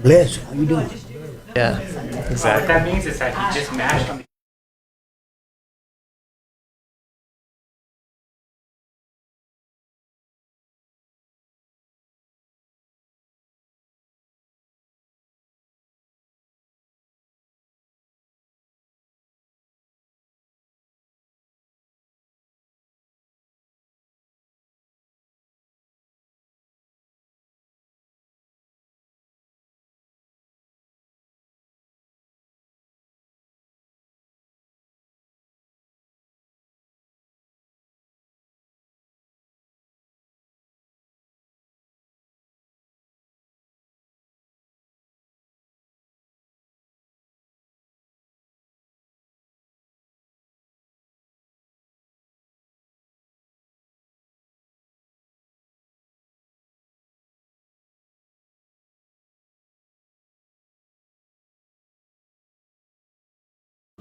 Bless you. How you doing? Yeah, What exactly. that means is that he just mashed on the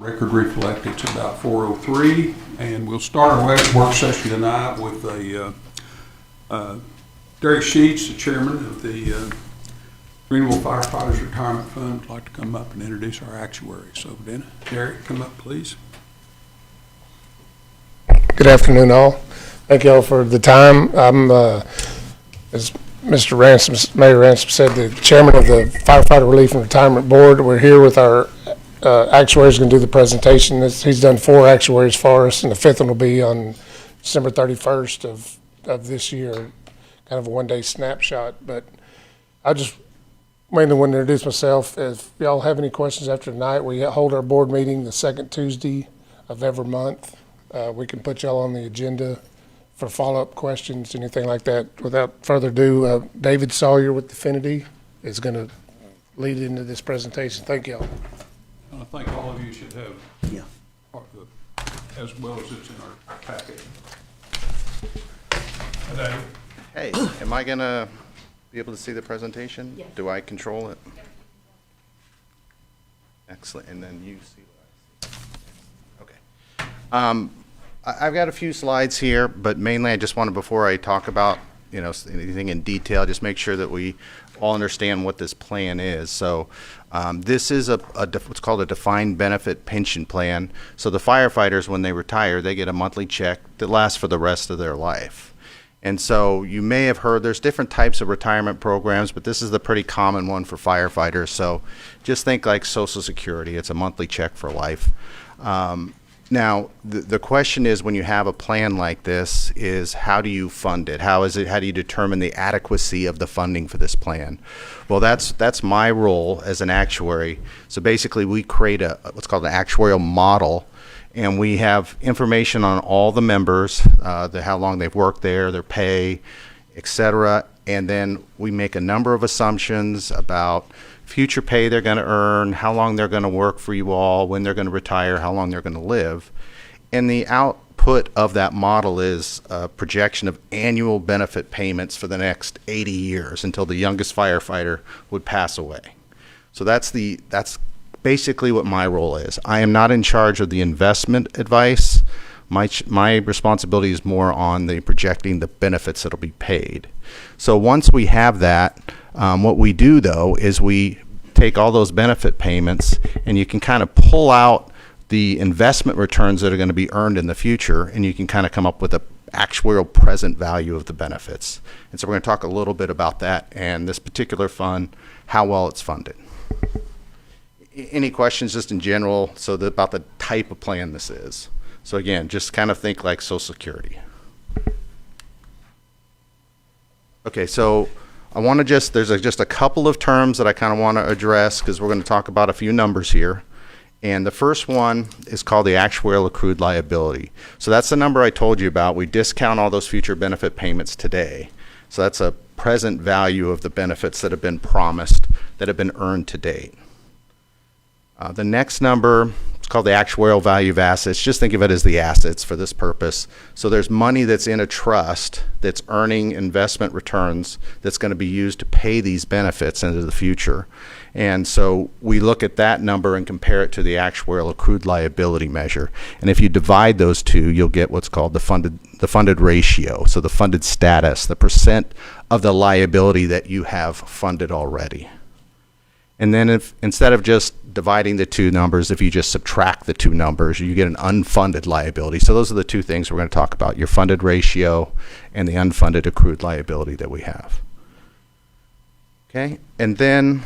Record reflect it's about 4:03, and we'll start our work session tonight with Derek Sheets, the chairman of the Greenville Firefighters Retirement Fund, would like to come up and introduce our actuary. So then, Derek, come up, please. Good afternoon, all. Thank you all for the time. I'm, as Mr. Ransom, Mayor Ransom said, the chairman of the Firefighter Relief and Retirement Board. We're here with our actuaries going to do the presentation. He's done 4 actuaries for us, and the 5th one will be on December 31st of this year. Kind of a one-day snapshot, but I just mainly want to introduce myself. If y'all have any questions after tonight, we hold our board meeting the second Tuesday of every month. We can put y'all on the agenda for follow-up questions, anything like that. Without further ado, David Sawyer with Definity is going to lead into this presentation. Thank y'all. I think all of you should have, Yeah. part of as well as it's in our packet. Hey, am I gonna be able to see the presentation? Yes. Do I control it? Excellent, and then you see what I see. Okay. I've got a few slides here, but mainly I just wanted, before I talk about, anything in detail, just make sure that we all understand what this plan is. So this is what's called a defined benefit pension plan. So the firefighters, when they retire, they get a monthly check that lasts for the rest of their life. And so you may have heard there's different types of retirement programs, but this is the pretty common one for firefighters. So just think like Social Security. It's a monthly check for life. Now, the question is, when you have a plan like this, is how do you fund it? How do you determine the adequacy of the funding for this plan? Well, that's my role as an actuary. So basically, we create what's called an actuarial model, and we have information on all the members, how long they've worked there, their pay, etc. And then we make a number of assumptions about future pay they're going to earn, how long they're going to work for you all, when they're going to retire, how long they're going to live. And the output of that model is a projection of annual benefit payments for the next 80 years until the youngest firefighter would pass away. So that's basically what my role is. I am not in charge of the investment advice. My responsibility is more on the projecting the benefits that'll be paid. So once we have that, what we do, though, is we take all those benefit payments, and you can kind of pull out the investment returns that are going to be earned in the future, and you can kind of come up with an actuarial present value of the benefits. And so we're going to talk a little bit about that and this particular fund, how well it's funded. Any questions just in general about the type of plan this is? So again, just kind of think like Social Security. Okay, so I want to there's just a couple of terms that I kind of want to address because we're going to talk about a few numbers here. And the first one is called the actuarial accrued liability. So that's the number I told you about. We discount all those future benefit payments today. So that's a present value of the benefits that have been promised, that have been earned to date. The next number is called the actuarial value of assets. Just think of it as the assets for this purpose. So there's money that's in a trust that's earning investment returns that's going to be used to pay these benefits into the future. And so we look at that number and compare it to the actuarial accrued liability measure. And if you divide those two, you'll get what's called the funded ratio. So the funded status, the percent of the liability that you have funded already. And then if, instead of just dividing the two numbers, if you just subtract the two numbers, you get an unfunded liability. So those are the two things we're going to talk about, your funded ratio and the unfunded accrued liability that we have. Okay, and then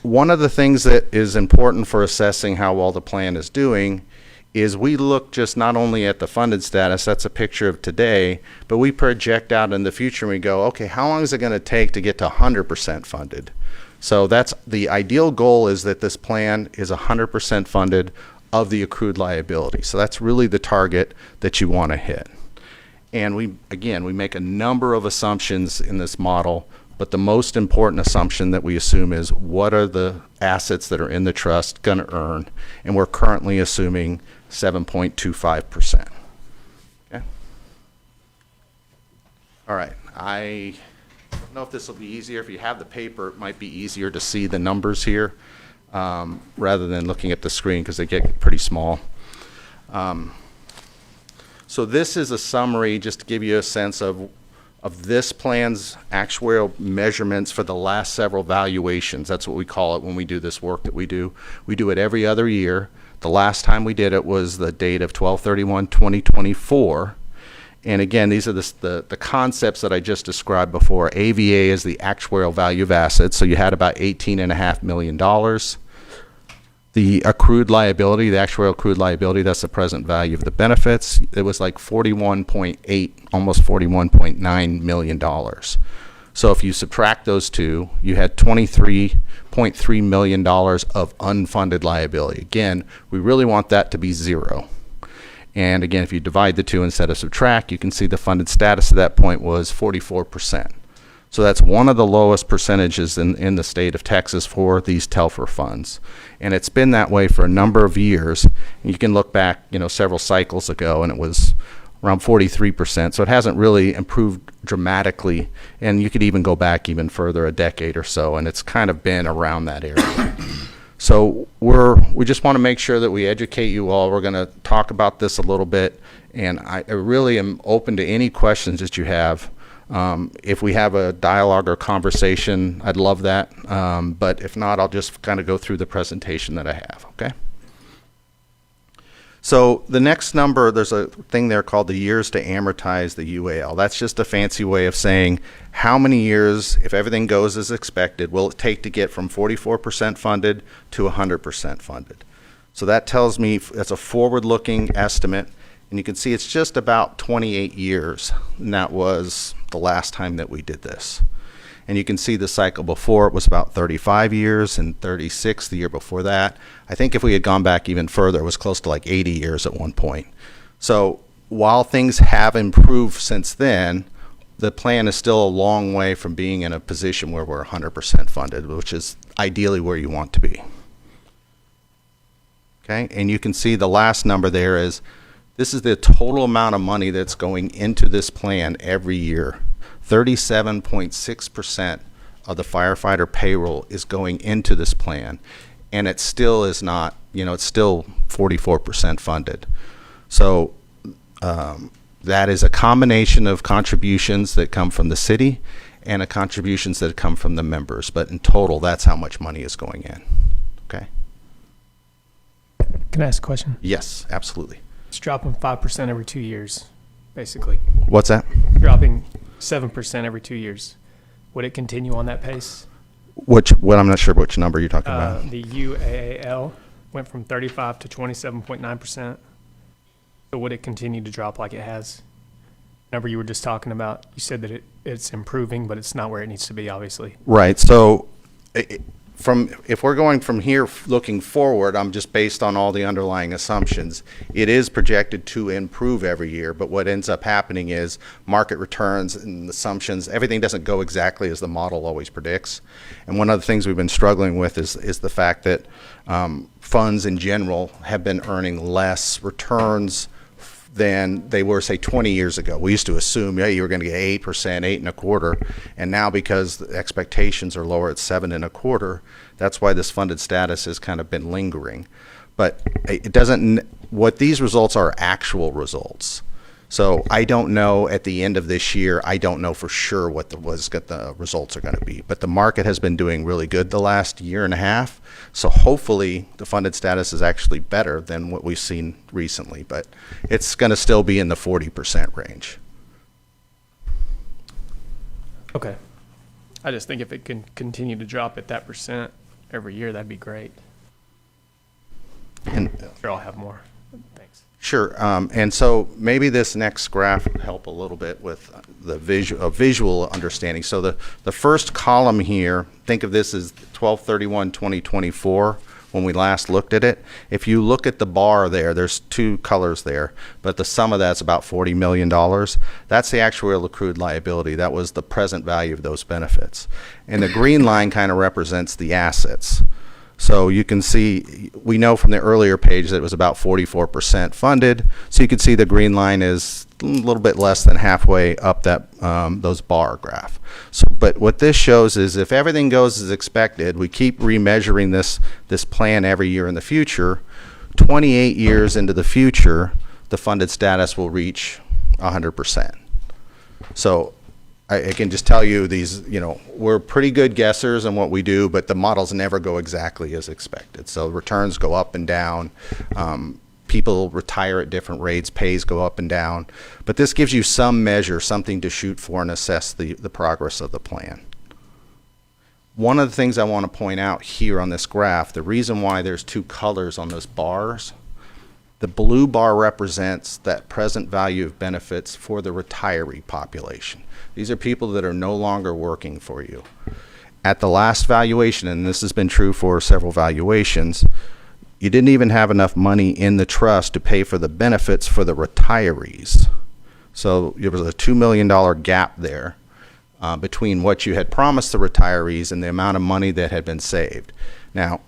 one of the things that is important for assessing how well the plan is doing is we look just not only at the funded status, that's a picture of today, but we project out in the future and we go, okay, how long is it going to take to get to 100% funded? So that's the ideal goal, is that this plan is 100% funded of the accrued liability. So that's really the target that you want to hit. And we make a number of assumptions in this model, but the most important assumption that we assume is what are the assets that are in the trust going to earn? And we're currently assuming 7.25%. Okay. All right. I don't know if this will be easier. If you have the paper, it might be easier to see the numbers here rather than looking at the screen, because they get pretty small. So this is a summary just to give you a sense of this plan's actuarial measurements for the last several valuations. That's what we call it when we do this work that we do. We do it every other year. The last time we did it was the date of 12/31/2024. And again, these are the concepts that I just described before. AVA is the actuarial value of assets, so you had about $18.5 million. The accrued liability, the actuarial accrued liability, that's the present value of the benefits. It was like 41.8, almost $41.9 million. So if you subtract those two, you had $23.3 million of unfunded liability. Again, we really want that to be zero. And again, if you divide the two instead of subtract, you can see the funded status at that point was 44%. So that's one of the lowest percentages in the state of Texas for these Telfer funds. And it's been that way for a number of years. And you can look back, several cycles ago, and it was around 43%. So it hasn't really improved dramatically. And you could even go back even further, a decade or so, and it's kind of been around that area. So we just want to make sure that we educate you all. We're going to talk about this a little bit, and I really am open to any questions that you have. If we have a dialogue or conversation, I'd love that. But if not, I'll just kind of go through the presentation that I have, okay? So the next number, there's a thing there called the years to amortize the UAL. That's just a fancy way of saying how many years, if everything goes as expected, will it take to get from 44% funded to 100% funded. So that tells me that's a forward-looking estimate. And you can see it's just about 28 years, and that was the last time that we did this. And you can see the cycle before, it was about 35 years, and 36 the year before that. I think if we had gone back even further, it was close to like 80 years at one point. So while things have improved since then, the plan is still a long way from being in a position where we're 100% funded, which is ideally where you want to be. Okay, and you can see the last number there is, this is the total amount of money that's going into this plan every year. 37.6% of the firefighter payroll is going into this plan, and it still is not, it's still 44% funded. So that is a combination of contributions that come from the city and contributions that come from the members, but in total, that's how much money is going in. Okay? Can I ask a question? Yes, absolutely. It's dropping 5% every 2 years, basically. What's that? Dropping 7% every 2 years. Would it continue on that pace? What I'm not sure which number you're talking about. The UAAL went from 35 to 27.9%. So would it continue to drop like it has? Number you were just talking about, you said that it's improving, but it's not where it needs to be, obviously. Right. So if we're going from here looking forward, I'm just based on all the underlying assumptions. It is projected to improve every year, but what ends up happening is market returns and assumptions, everything doesn't go exactly as the model always predicts. And one of the things we've been struggling with is the fact that funds in general have been earning less returns than they were, say, 20 years ago. We used to assume, yeah, you were going to get 8%, 8.25%, and now because the expectations are lower at 7.25%, that's why this funded status has kind of been lingering. But it doesn't. What these results are actual results. So I don't know at the end of this year, I don't know for sure what the results are going to be. But the market has been doing really good the last year and a half. So hopefully the funded status is actually better than what we've seen recently. But it's going to still be in the 40% range. Okay. I just think if it can continue to drop at that percent every year, that'd be great. And Sure, I'll have more. Thanks. Sure, and so maybe this next graph will help a little bit with the visual understanding. So the first column here, think of this as 12/31/2024 when we last looked at it. If you look at the bar there, there's two colors there, but the sum of that's about $40 million. That's the actuarial accrued liability. That was the present value of those benefits. And the green line kind of represents the assets. So you can see, we know from the earlier page that it was about 44% funded. So you can see the green line is a little bit less than halfway up that those bar graph. So, but what this shows is if everything goes as expected, we keep remeasuring this plan every year in the future. 28 years into the future, the funded status will reach 100%. So I can just tell you these, we're pretty good guessers on what we do, but the models never go exactly as expected. So returns go up and down. People retire at different rates, pays go up and down. But this gives you some measure, something to shoot for and assess the progress of the plan. One of the things I want to point out here on this graph, the reason why there's two colors on those bars, the blue bar represents that present value of benefits for the retiree population. These are people that are no longer working for you. At the last valuation, and this has been true for several valuations, you didn't even have enough money in the trust to pay for the benefits for the retirees. So there was a $2 million gap there between what you had promised the retirees and the amount of money that had been saved. Now,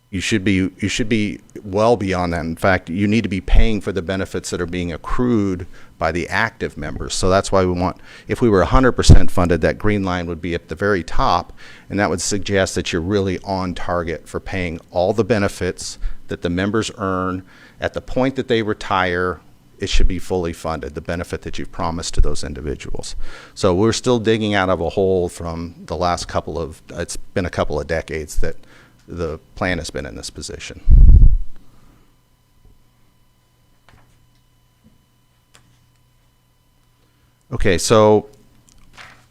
you should be well beyond that. In fact, you need to be paying for the benefits that are being accrued by the active members. So that's why we want, if we were 100% funded, that green line would be at the very top, and that would suggest that you're really on target for paying all the benefits that the members earn at the point that they retire. It should be fully funded, the benefit that you've promised to those individuals. So we're still digging out of a hole from the last it's been a couple of decades that the plan has been in this position. Okay, so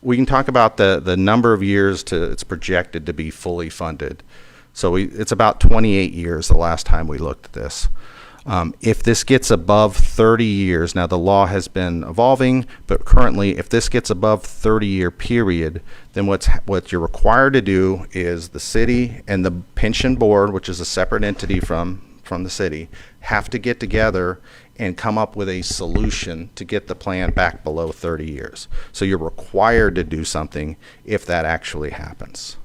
we can talk about the number of years it's projected to be fully funded. So it's about 28 years the last time we looked at this. If this gets above 30 years, now the law has been evolving, but currently if this gets above 30-year period, then what you're required to do is the city and the pension board, which is a separate entity from the city, have to get together and come up with a solution to get the plan back below 30 years. So you're required to do something if that actually happens.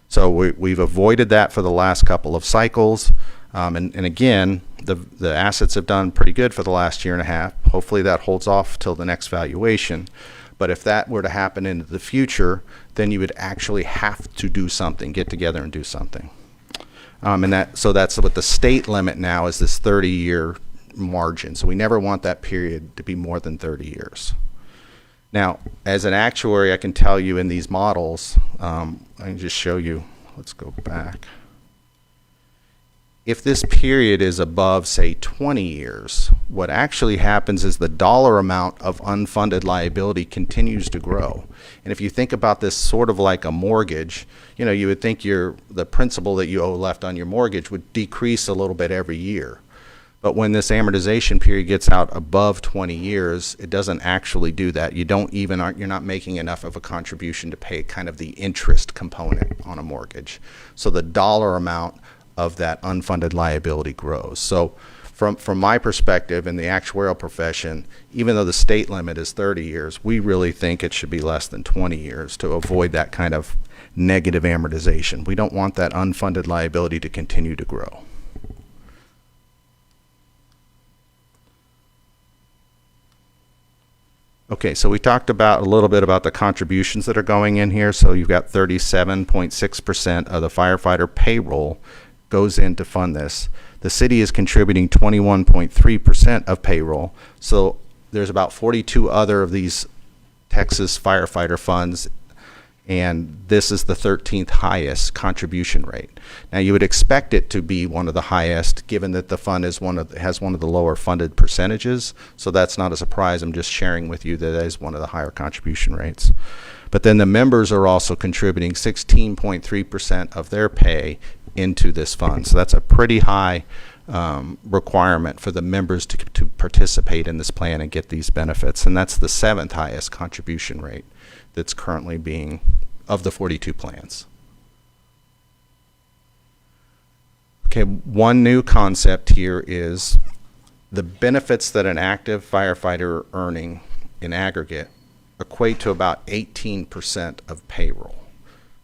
So we've avoided that for the last couple of cycles. And again, the assets have done pretty good for the last year and a half. Hopefully that holds off till the next valuation. But if that were to happen into the future, then you would actually have to do something, get together and do something. So that's what the state limit now is, this 30-year margin. So we never want that period to be more than 30 years. Now, as an actuary, I can tell you in these models, I can just show you, let's go back. If this period is above, say, 20 years, what actually happens is the dollar amount of unfunded liability continues to grow. And if you think about this sort of like a mortgage, you would think the principal that you owe left on your mortgage would decrease a little bit every year. But when this amortization period gets out above 20 years, it doesn't actually do that. You're not making enough of a contribution to pay kind of the interest component on a mortgage. So the dollar amount of that unfunded liability grows. So from my perspective in the actuarial profession, even though the state limit is 30 years, we really think it should be less than 20 years to avoid that kind of negative amortization. We don't want that unfunded liability to continue to grow. Okay, so we talked a little bit about the contributions that are going in here. So you've got 37.6% of the firefighter payroll goes in to fund this. The city is contributing 21.3% of payroll. So there's about 42 other of these Texas firefighter funds, and this is the 13th highest contribution rate. Now, you would expect it to be one of the highest, given that the fund is has one of the lower funded percentages, so that's not a surprise. I'm just sharing with you that that is one of the higher contribution rates. But then the members are also contributing 16.3% of their pay into this fund, so that's a pretty high requirement for the members to participate in this plan and get these benefits, and that's the 7th highest contribution rate that's currently being of the 42 plans. Okay, one new concept here is the benefits that an active firefighter are earning in aggregate equate to about 18% of payroll.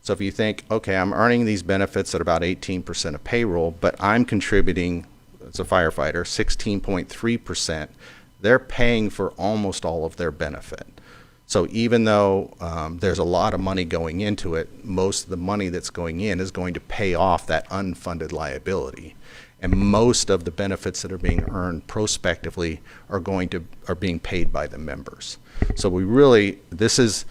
So if you think, okay, I'm earning these benefits at about 18% of payroll, but I'm contributing as a firefighter 16.3%, they're paying for almost all of their benefit. So even though there's a lot of money going into it, most of the money that's going in is going to pay off that unfunded liability. And most of the benefits that are being earned prospectively are being paid by the members. So we really, this is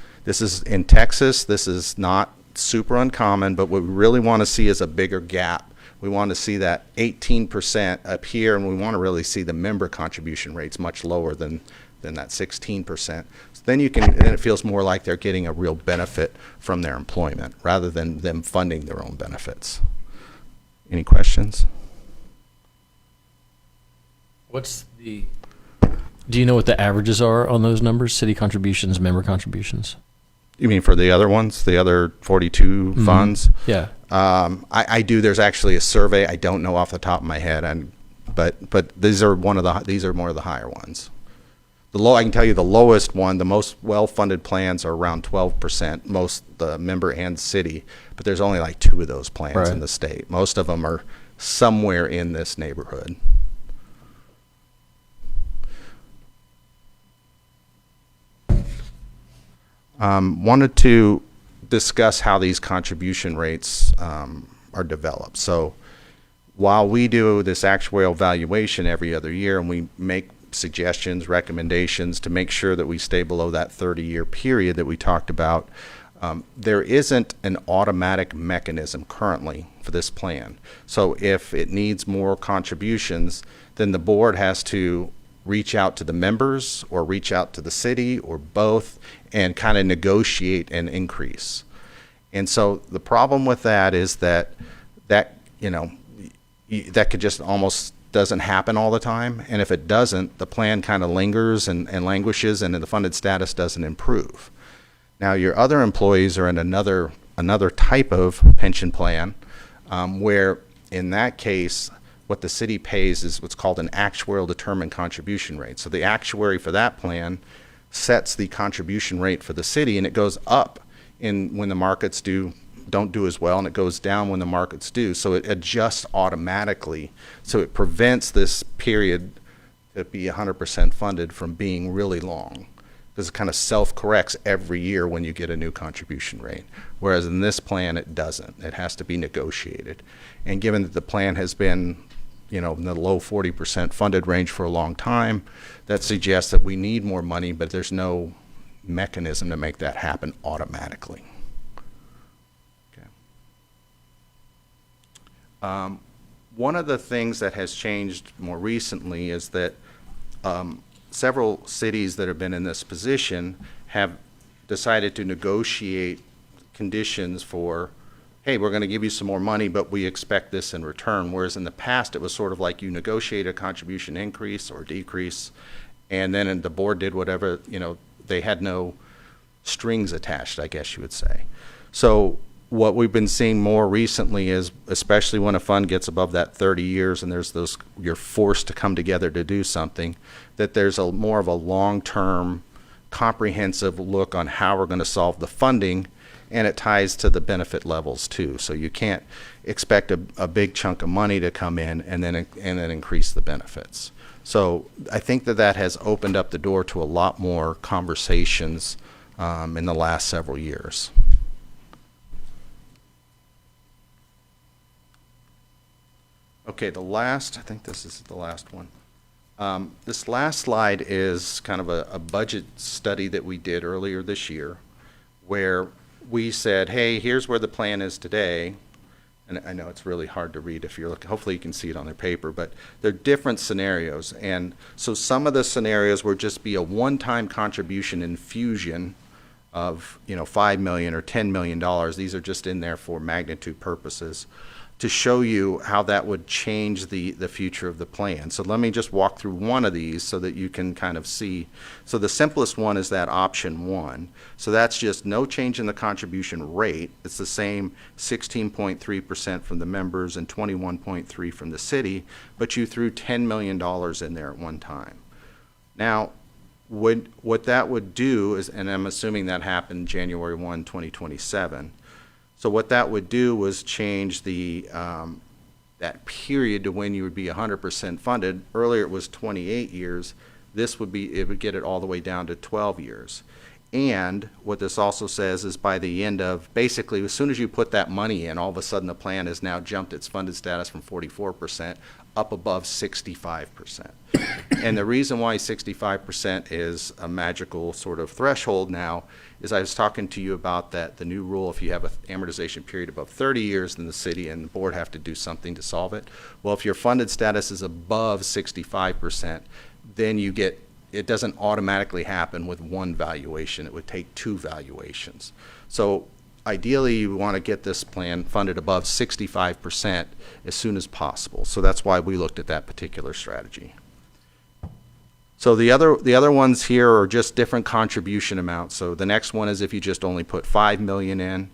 in Texas, this is not super uncommon, but what we really want to see is a bigger gap. We want to see that 18% up here, and we want to really see the member contribution rates much lower than that 16%. So then it feels more like they're getting a real benefit from their employment rather than them funding their own benefits. Any questions? Do you know what the averages are on those numbers? City contributions, member contributions? You mean for the other ones, the other 42 funds? Yeah. I do. There's actually a survey. I don't know off the top of my head, but these are more of the higher ones. I can tell you the lowest one, the most well-funded plans are around 12%, most the member and city, but there's only like 2 of those plans in the state. Most of them are somewhere in this neighborhood. Wanted to discuss how these contribution rates are developed. So while we do this actuarial valuation every other year and we make suggestions, recommendations to make sure that we stay below that 30-year period that we talked about, there isn't an automatic mechanism currently for this plan. So if it needs more contributions, then the board has to reach out to the members or reach out to the city or both and kind of negotiate an increase. And so the problem with that is that could just almost doesn't happen all the time. And if it doesn't, the plan kind of lingers and languishes and the funded status doesn't improve. Now your other employees are in another type of pension plan where in that case, what the city pays is what's called an actuarial determined contribution rate. So the actuary for that plan sets the contribution rate for the city, and it goes up when the markets don't do as well, and it goes down when the markets do. So it adjusts automatically. So it prevents this period to be 100% funded from being really long, because it kind of self-corrects every year when you get a new contribution rate. Whereas in this plan, it doesn't. It has to be negotiated. And given that the plan has been in the low 40% funded range for a long time, that suggests that we need more money, but there's no mechanism to make that happen automatically. Okay. One of the things that has changed more recently is that several cities that have been in this position have decided to negotiate conditions for, hey, we're going to give you some more money, but we expect this in return. Whereas in the past, it was sort of like you negotiate a contribution increase or decrease, and then the board did whatever, they had no strings attached, I guess you would say. So what we've been seeing more recently is, especially when a fund gets above that 30 years and you're forced to come together to do something, that there's more of a long-term comprehensive look on how we're going to solve the funding, and it ties to the benefit levels too. So you can't expect a big chunk of money to come in and then increase the benefits. So I think that has opened up the door to a lot more conversations in the last several years. Okay, I think this is the last one. This last slide is kind of a budget study that we did earlier this year, where we said, hey, here's where the plan is today. And I know it's really hard to read if you're looking, hopefully you can see it on their paper, but they're different scenarios. And so some of the scenarios would just be a one-time contribution infusion of, $5 million or $10 million. These are just in there for magnitude purposes to show you how that would change the future of the plan. So let me just walk through one of these so that you can kind of see. So the simplest one is that option 1. So that's just no change in the contribution rate. It's the same 16.3% from the members and 21.3% from the city, but you threw $10 million in there at one time. Now, what that would do is, and I'm assuming that happened January 1, 2027, so what that would do was change the that period to when you would be 100% funded. Earlier it was 28 years. This would be, it would get it all the way down to 12 years. And what this also says is by the end of, basically, as soon as you put that money in, all of a sudden the plan has now jumped its funded status from 44% up above 65%. And the reason why 65% is a magical sort of threshold now is I was talking to you about that, the new rule, if you have an amortization period above 30 years, then the city and the board have to do something to solve it. Well, if your funded status is above 65%, then you get, it doesn't automatically happen with one valuation. It would take 2 valuations. So ideally, you want to get this plan funded above 65% as soon as possible. So that's why we looked at that particular strategy. So the other ones here are just different contribution amounts. So the next one is if you just only put $5 million in,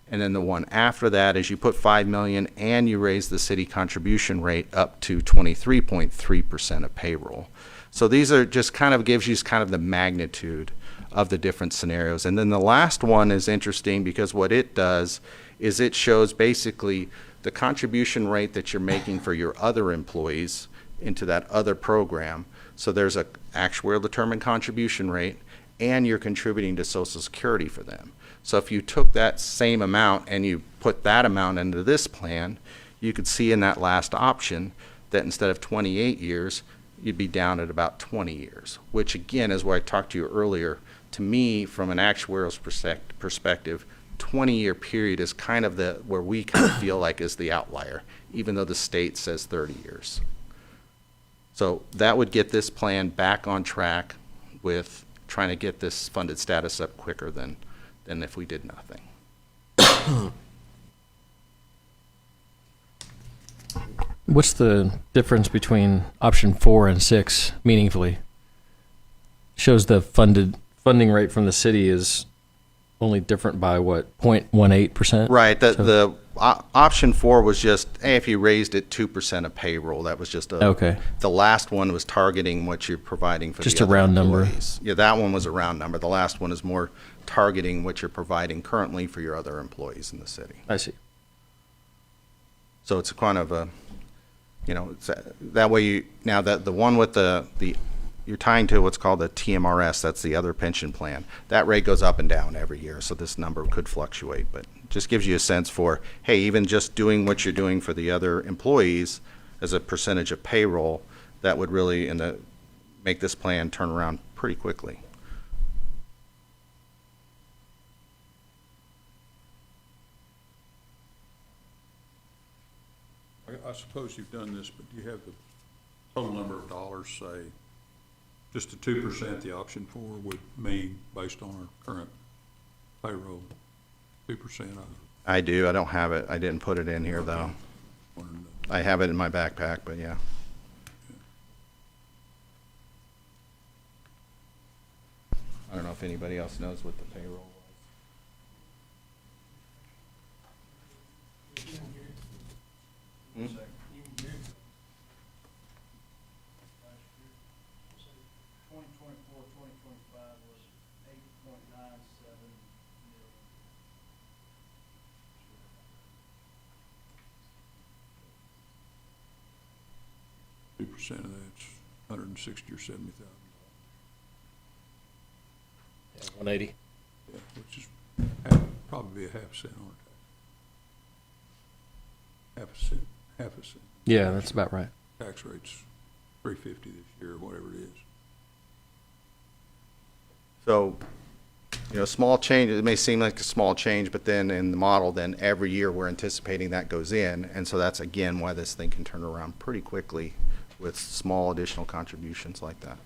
and then the one after that is you put $5 million and you raise the city contribution rate up to 23.3% of payroll. So these are just kind of gives you kind of the magnitude of the different scenarios. And then the last one is interesting because what it does is it shows basically the contribution rate that you're making for your other employees into that other program. So there's a actuarial determined contribution rate and you're contributing to Social Security for them. So if you took that same amount and you put that amount into this plan, you could see in that last option that instead of 28 years, you'd be down at about 20 years, which again is where I talked to you earlier. To me, from an actuarial's perspective, 20-year period is kind of where we kind of feel like is the outlier, even though the state says 30 years. So that would get this plan back on track with trying to get this funded status up quicker than if we did nothing. What's the difference between option 4 and 6 meaningfully? Shows the funding rate from the city is only different by what, 0.18%? Right. The option 4 was just, hey, if you raised it 2% of payroll, that was just Okay. The last one was targeting what you're providing for Just the a other round number. employees. Yeah, that one was a round number. The last one is more targeting what you're providing currently for your other employees in the city. I see. So it's kind of a, it's that way you, now that the one with the you're tying to what's called the TMRS, that's the other pension plan. That rate goes up and down every year, so this number could fluctuate, but just gives you a sense for, hey, even just doing what you're doing for the other employees as a percentage of payroll, that would really make this plan turn around pretty quickly. I suppose you've done this, but do you have the total number of dollars, say, just the 2% the option 4 would mean based on our current payroll, 2% of it? I do. I don't have it. I didn't put it in here, though. I have it in my backpack, but yeah. I don't know if anybody else knows what the payroll was. Hmm? 2024-2025 was 8.97 million. 2% of that's 160 or 70,000. 180. Yeah, which is probably a half cent on it. Half a cent. Yeah, that's about right. Tax rates 350 this year, whatever it is. So, small change, it may seem like a small change, but then in the model, then every year we're anticipating that goes in. And so that's again why this thing can turn around pretty quickly with small additional contributions like that.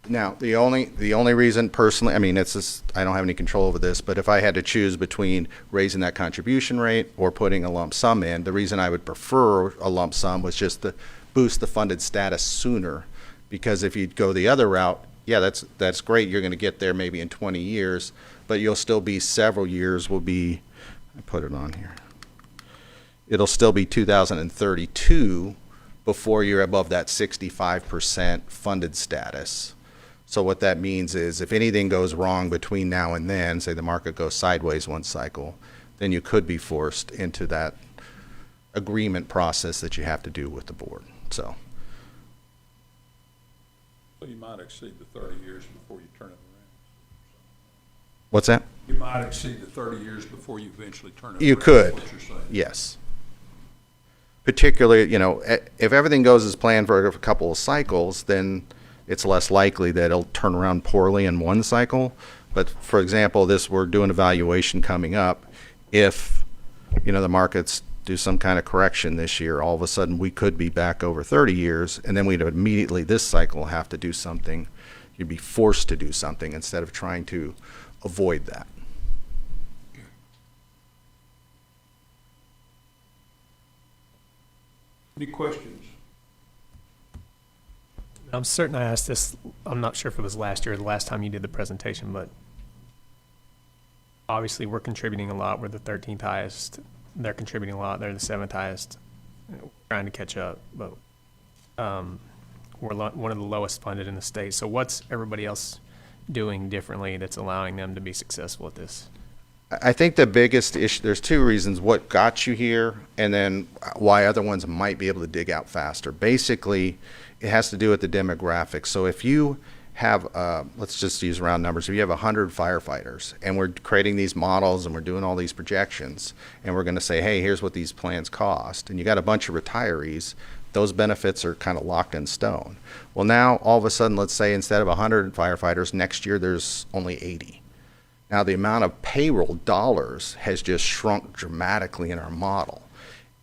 Now, the only reason personally, I mean, it's just, I don't have any control over this, but if I had to choose between raising that contribution rate or putting a lump sum in, the reason I would prefer a lump sum was just to boost the funded status sooner. Because if you go the other route, yeah, that's great. You're going to get there maybe in 20 years, but you'll still be several years will be, I put it on here. It'll still be 2032 before you're above that 65% funded status. So what that means is if anything goes wrong between now and then, say the market goes sideways one cycle, then you could be forced into that agreement process that you have to do with the board. So You might exceed the 30 years before you turn it around. what's that? You might exceed the 30 years before you eventually turn it around. You could. That's what you're saying. Yes. Particularly, if everything goes as planned for a couple of cycles, then it's less likely that it'll turn around poorly in one cycle. But for example, we're doing evaluation coming up. If, the markets do some kind of correction this year, all of a sudden we could be back over 30 years, and then we'd immediately this cycle have to do something. You'd be forced to do something instead of trying to avoid that. Any questions? I'm certain I asked this, I'm not sure if it was last year or the last time you did the presentation, but obviously we're contributing a lot. We're the 13th highest. They're contributing a lot. They're the 7th highest. We're trying to catch up, but we're one of the lowest funded in the state. So what's everybody else doing differently that's allowing them to be successful at this? I think the biggest issue, there's two reasons, what got you here and then why other ones might be able to dig out faster. Basically, it has to do with the demographics. So if you have, let's just use round numbers, if you have 100 firefighters and we're creating these models and we're doing all these projections and we're going to say, hey, here's what these plans cost, and you got a bunch of retirees, those benefits are kind of locked in stone. Well, now all of a sudden, let's say instead of 100 firefighters, next year there's only 80. Now, the amount of payroll dollars has just shrunk dramatically in our model.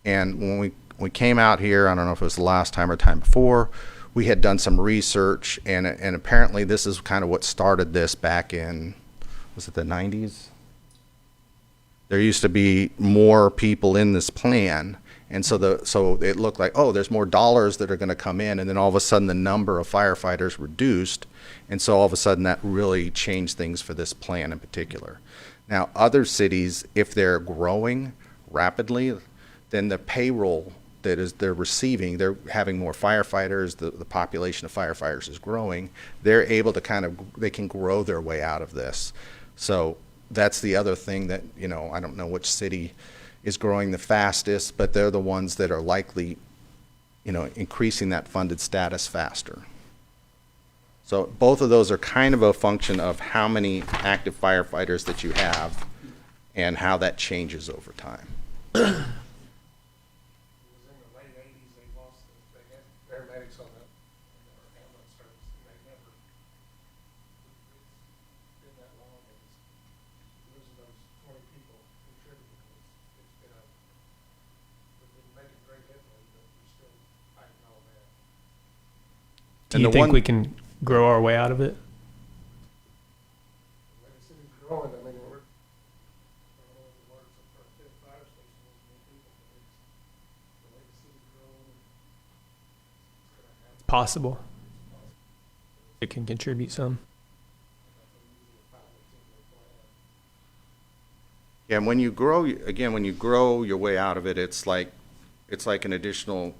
And when we came out here, I don't know if it was the last time or time before, we had done some research, and apparently this is kind of what started this back in, was it the 90s? There used to be more people in this plan, and so it looked like, oh, there's more dollars that are going to come in, and then all of a sudden the number of firefighters reduced, and so all of a sudden that really changed things for this plan in particular. Now, other cities, if they're growing rapidly, then the payroll they're receiving, they're having more firefighters, the population of firefighters is growing, they're able to they can grow their way out of this. So that's the other thing that, I don't know which city is growing the fastest, but they're the ones that are likely, increasing that funded status faster. So both of those are kind of a function of how many active firefighters that you have and how that changes over time. It was in the late 80s, they had paramedics on that, or ambulance service, and they never, it's been that long, and losing those 20 people contributing, it's been we've been making great headway, but we're still fighting all that. Do you think we can grow our way out of it? The way the city's growing, I mean, we're, I don't know if the words of our fifth fire station is new people, but it's, the way the city's growing, it's gonna happen. Possible. It can contribute some. Yeah, and when you grow, again, when you grow your way out of it, it's like an additional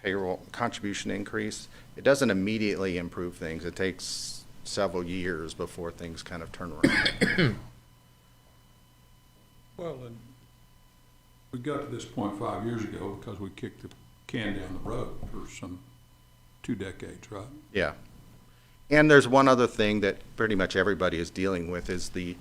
payroll contribution increase. It doesn't immediately improve things. It takes several years before things kind of turn around. Well, and we got to this point 5 years ago because we kicked the can down the road for some 2 decades, right? Yeah. And there's one other thing that pretty much everybody is dealing with is the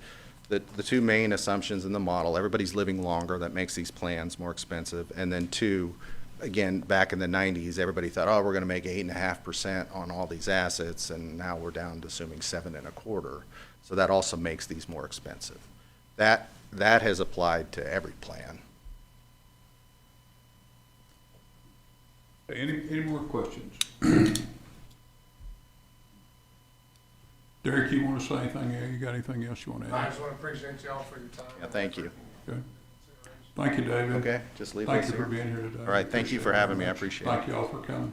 two main assumptions in the model. Everybody's living longer. That makes these plans more expensive. And then two, again, back in the 90s, everybody thought, oh, we're going to make 8.5% on all these assets, and now we're down to assuming 7.25%. So that also makes these more expensive. That has applied to every plan. Any more questions? Derek, you want to say anything? You got anything else you want to I add? just want to appreciate y'all for your time. Yeah, thank you. Okay. Thank you, David. Okay, just leave Thank this you for here. being here today. All right, thank you for having me. I appreciate it. Thank you all for coming.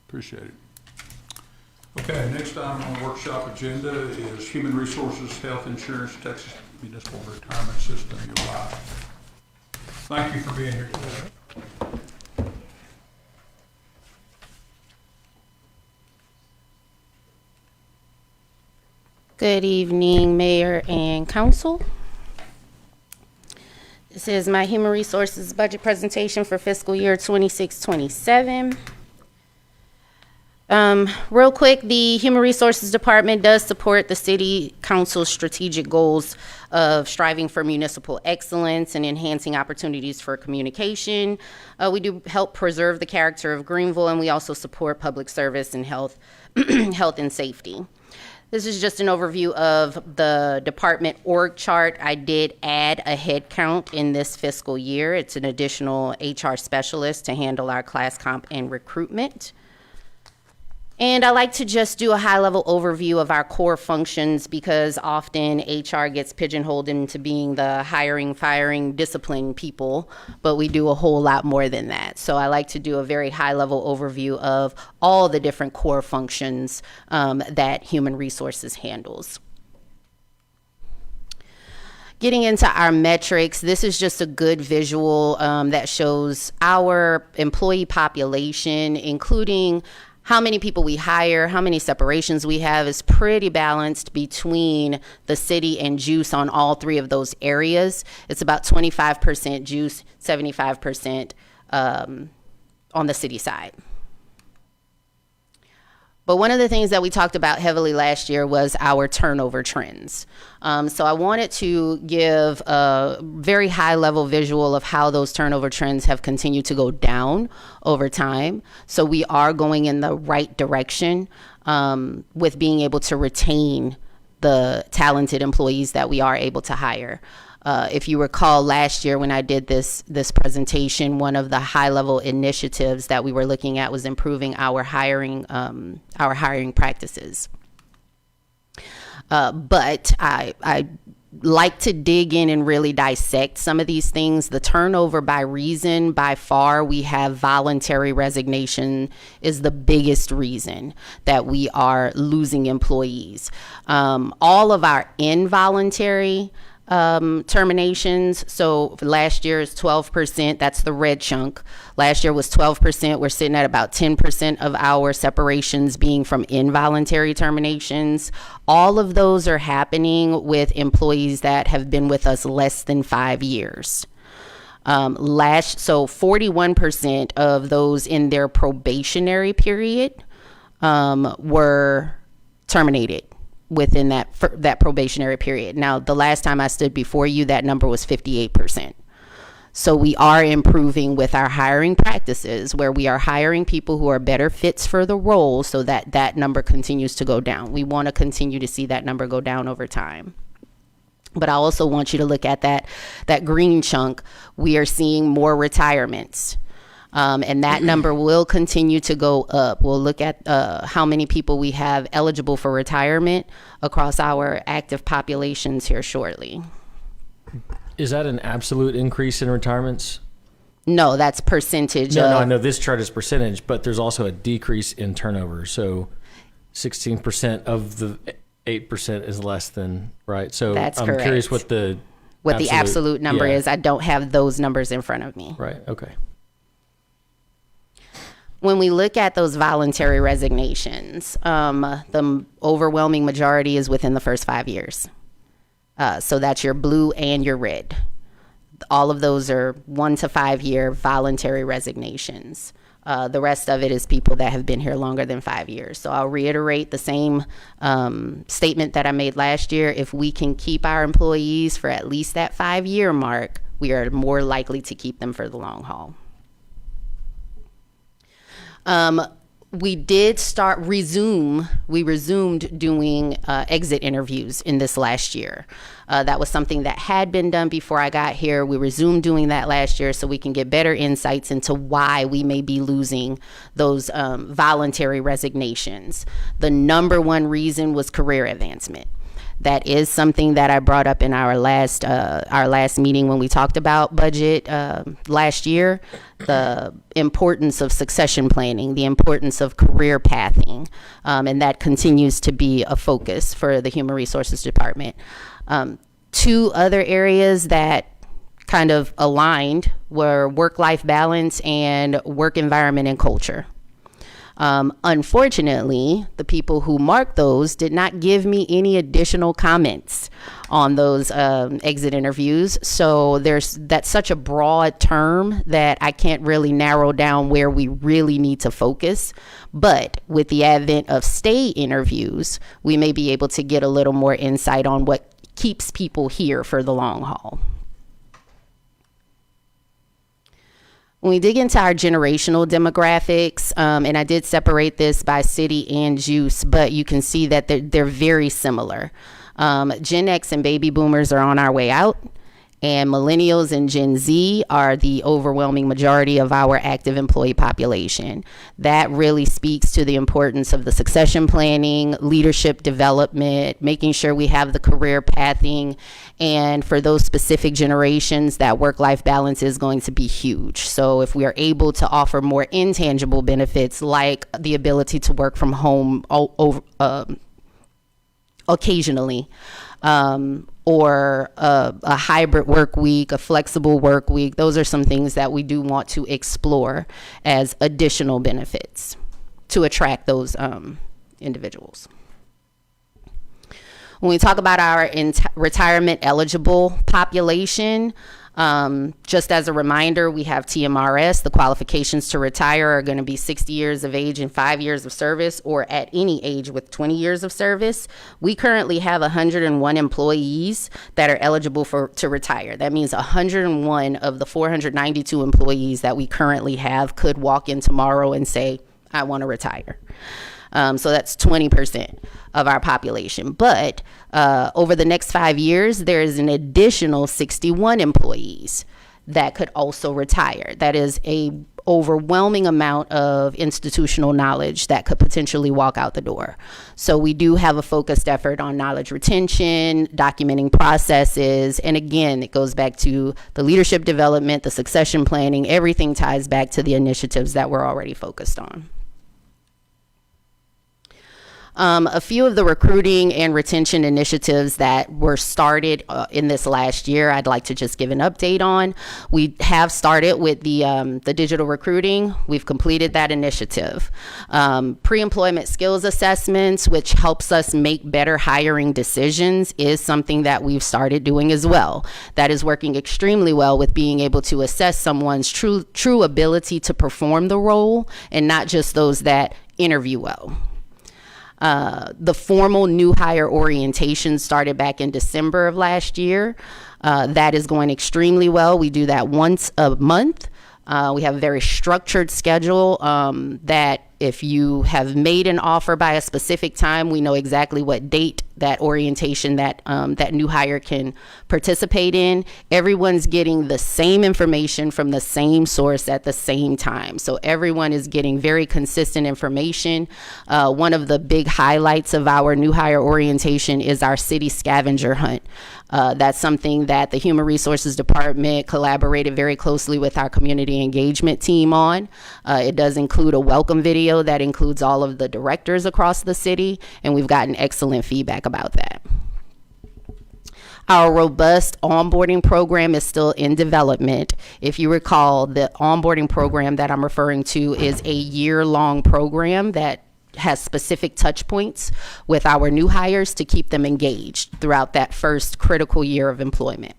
Appreciate it. Okay, next item on the workshop agenda is Human Resources, Health Insurance, Texas Municipal Retirement System, UI. Thank you for being here today. Good evening, Mayor and Council. This is my Human Resources Budget Presentation for fiscal year 26-27. Real quick, the Human Resources Department does support the City Council's strategic goals of striving for municipal excellence and enhancing opportunities for communication. We do help preserve the character of Greenville, and we also support public service and health, health and safety. This is just an overview of the department org chart. I did add a head count in this fiscal year. It's an additional HR specialist to handle our class comp and recruitment. And I like to just do a high-level overview of our core functions because often HR gets pigeonholed into being the hiring, firing, disciplining people, but we do a whole lot more than that. So I like to do a very high-level overview of all the different core functions that Human Resources handles. Getting into our metrics, this is just a good visual that shows our employee population, including how many people we hire, how many separations we have, is pretty balanced between the city and juice on all three of those areas. It's about 25% juice, 75% on the city side. But one of the things that we talked about heavily last year was our turnover trends. So I wanted to give a very high level visual of how those turnover trends have continued to go down over time. So we are going in the right direction with being able to retain the talented employees that we are able to hire. If you recall last year when I did this presentation, one of the high-level initiatives that we were looking at was improving our hiring practices. But I like to dig in and really dissect some of these things. The turnover by reason, by far, we have voluntary resignation is the biggest reason that we are losing employees. All of our involuntary terminations. So last year is 12%. That's the red chunk. Last year was 12%. We're sitting at about 10% of our separations being from involuntary terminations. All of those are happening with employees that have been with us less than 5 years. So 41% of those in their probationary period were terminated within that probationary period. Now, the last time I stood before you, that number was 58%. So we are improving with our hiring practices, where we are hiring people who are better fits for the role so that that number continues to go down. We want to continue to see that number go down over time. But I also want you to look at that green chunk. We are seeing more retirements. And that number will continue to go up. We'll look at how many people we have eligible for retirement across our active populations here shortly. Is that an absolute increase in retirements? No, that's percentage. No, I know this chart is percentage, but there's also a decrease in turnover. So 16% of the 8% is less than, right? So That's I'm correct. curious what the absolute number yeah. is. I don't have those numbers in front of me. Right, okay. When we look at those voluntary resignations, the overwhelming majority is within the first 5 years. So that's your blue and your red. All of those are 1 to 5 year voluntary resignations. The rest of it is people that have been here longer than 5 years. So I'll reiterate the same statement that I made last year. If we can keep our employees for at least that 5 year mark, we are more likely to keep them for the long haul. We resumed doing exit interviews in this last year. That was something that had been done before I got here. We resumed doing that last year so we can get better insights into why we may be losing those voluntary resignations. The number one reason was career advancement. That is something that I brought up in our last meeting when we talked about budget last year. The importance of succession planning, the importance of career pathing, and that continues to be a focus for the Human Resources Department. Two other areas that kind of aligned were work-life balance and work environment and culture. Unfortunately, the people who marked those did not give me any additional comments on those exit interviews. So that's such a broad term that I can't really narrow down where we really need to focus. But with the advent of stay interviews, we may be able to get a little more insight on what keeps people here for the long haul. When we dig into our generational demographics, and I did separate this by city and juice, but you can see that they're very similar. Gen X and baby boomers are on our way out, and millennials and Gen Z are the overwhelming majority of our active employee population. That really speaks to the importance of the succession planning, leadership development, making sure we have the career pathing, and for those specific generations, that work-life balance is going to be huge. So if we are able to offer more intangible benefits like the ability to work from home occasionally, or a hybrid work week, a flexible work week, those are some things that we do want to explore as additional benefits to attract those individuals. When we talk about our retirement eligible population, just as a reminder, we have TMRS. The qualifications to retire are going to be 60 years of age and 5 years of service, or at any age with 20 years of service. We currently have 101 employees that are eligible to retire. That means 101 of the 492 employees that we currently have could walk in tomorrow and say, I want to retire. So that's 20% of our population. But over the next 5 years, there is an additional 61 employees that could also retire. That is a overwhelming amount of institutional knowledge that could potentially walk out the door. So we do have a focused effort on knowledge retention, documenting processes, and again, it goes back to the leadership development, the succession planning, everything ties back to the initiatives that we're already focused on. A few of the recruiting and retention initiatives that were started in this last year, I'd like to just give an update on. We have started with the digital recruiting. We've completed that initiative. Pre-employment skills assessments, which helps us make better hiring decisions, is something that we've started doing as well. That is working extremely well with being able to assess someone's true ability to perform the role and not just those that interview well. The formal new hire orientation started back in December of last year. That is going extremely well. We do that once a month. We have a very structured schedule that if you have made an offer by a specific time, we know exactly what date that orientation that new hire can participate in. Everyone's getting the same information from the same source at the same time. So everyone is getting very consistent information. One of the big highlights of our new hire orientation is our city scavenger hunt. That's something that the Human Resources Department collaborated very closely with our community engagement team on. It does include a welcome video that includes all of the directors across the city, and we've gotten excellent feedback about that. Our robust onboarding program is still in development. If you recall, the onboarding program that I'm referring to is a year-long program that has specific touch points with our new hires to keep them engaged throughout that first critical year of employment.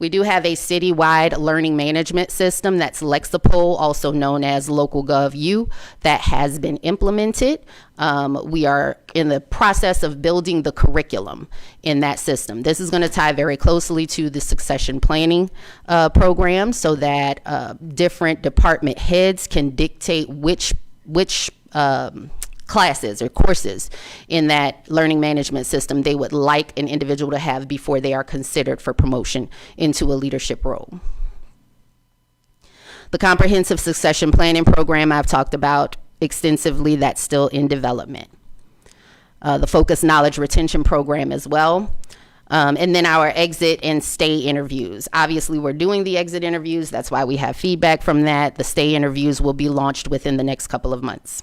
We do have a citywide learning management system that's Lexipol, also known as LocalGovU, that has been implemented. We are in the process of building the curriculum in that system. This is going to tie very closely to the succession planning program, so that different department heads can dictate which classes or courses in that learning management system they would like an individual to have before they are considered for promotion into a leadership role. The comprehensive succession planning program I've talked about extensively, that's still in development. The focused knowledge retention program as well. And then our exit and stay interviews. Obviously, we're doing the exit interviews. That's why we have feedback from that. The stay interviews will be launched within the next couple of months.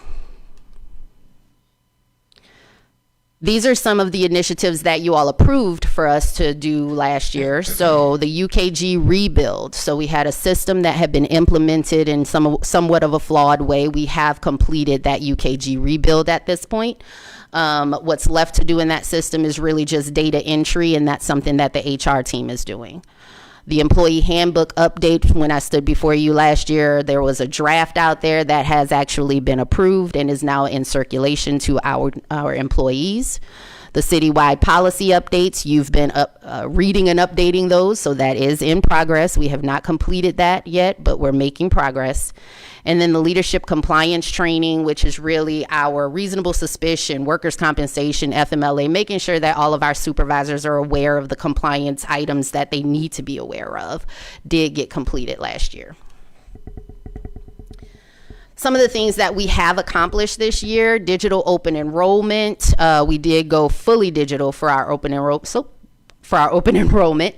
These are some of the initiatives that you all approved for us to do last year. So the UKG rebuild. So we had a system that had been implemented in somewhat of a flawed way. We have completed that UKG rebuild at this point. What's left to do in that system is really just data entry, and that's something that the HR team is doing. The employee handbook update, when I stood before you last year, there was a draft out there that has actually been approved and is now in circulation to our employees. The citywide policy updates, you've been reading and updating those, so that is in progress. We have not completed that yet, but we're making progress. And then the leadership compliance training, which is really our reasonable suspicion, workers' compensation, FMLA, making sure that all of our supervisors are aware of the compliance items that they need to be aware of, did get completed last year. Some of the things that we have accomplished this year: digital open enrollment. We did go fully digital for our open enrollment.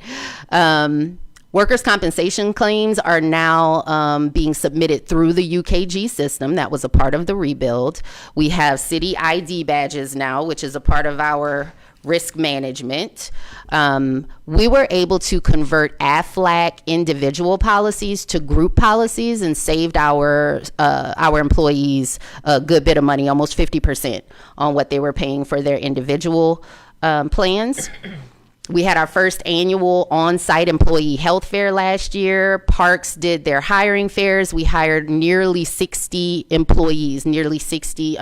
Workers' compensation claims are now being submitted through the UKG system. That was a part of the rebuild. We have city ID badges now, which is a part of our risk management. We were able to convert AFLAC individual policies to group policies and saved our employees a good bit of money, almost 50% on what they were paying for their individual plans. We had our first annual on-site employee health fair last year. Parks did their hiring fairs. We hired nearly 60 employees, nearly 60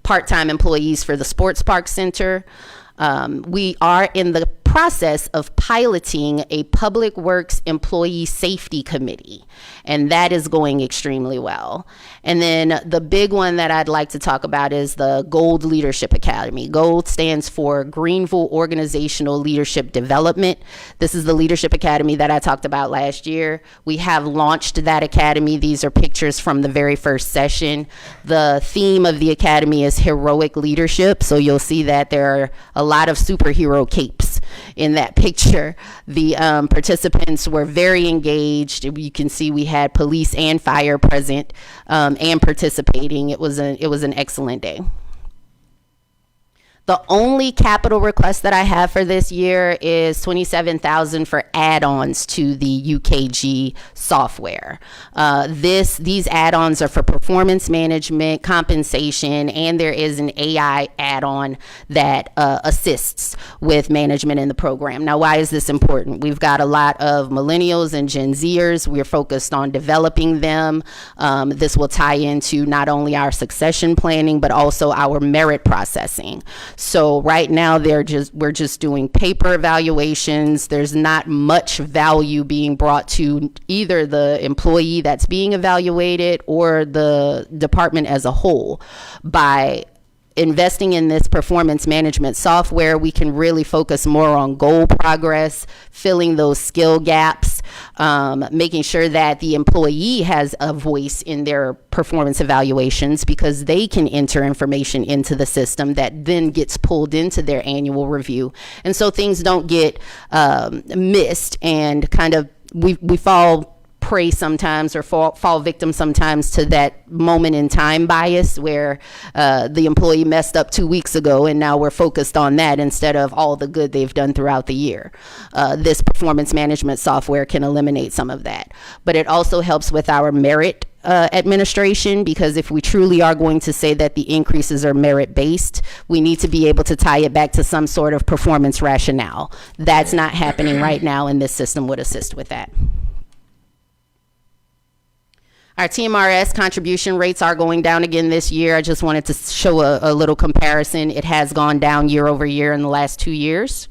part-time employees for the Sports Park Center. We are in the process of piloting a Public Works Employee Safety Committee, and that is going extremely well. And then the big one that I'd like to talk about is the Gold Leadership Academy. GOLD stands for Greenville Organizational Leadership Development. This is the leadership academy that I talked about last year. We have launched that academy. These are pictures from the very first session. The theme of the academy is heroic leadership, so you'll see that there are a lot of superhero capes in that picture. The participants were very engaged. You can see we had police and fire present and participating. It was an excellent day. The only capital request that I have for this year is $27,000 for add-ons to the UKG software. These add-ons are for performance management, compensation, and there is an AI add-on that assists with management in the program. Now, why is this important? We've got a lot of millennials and Gen Zers. We're focused on developing them. This will tie into not only our succession planning, but also our merit processing. So right now we're just doing paper evaluations. There's not much value being brought to either the employee that's being evaluated or the department as a whole. By investing in this performance management software, we can really focus more on goal progress, filling those skill gaps, making sure that the employee has a voice in their performance evaluations, because they can enter information into the system that then gets pulled into their annual review. And so things don't get missed, and kind of we fall prey sometimes, or fall victim sometimes, to that moment in time bias where the employee messed up 2 weeks ago and now we're focused on that instead of all the good they've done throughout the year. This performance management software can eliminate some of that, but it also helps with our merit administration, because if we truly are going to say that the increases are merit-based, we need to be able to tie it back to some sort of performance rationale. That's not happening right now, and this system would assist with that. Our TMRS contribution rates are going down again this year. I just wanted to show a little comparison. It has gone down year over year in the last 2 years.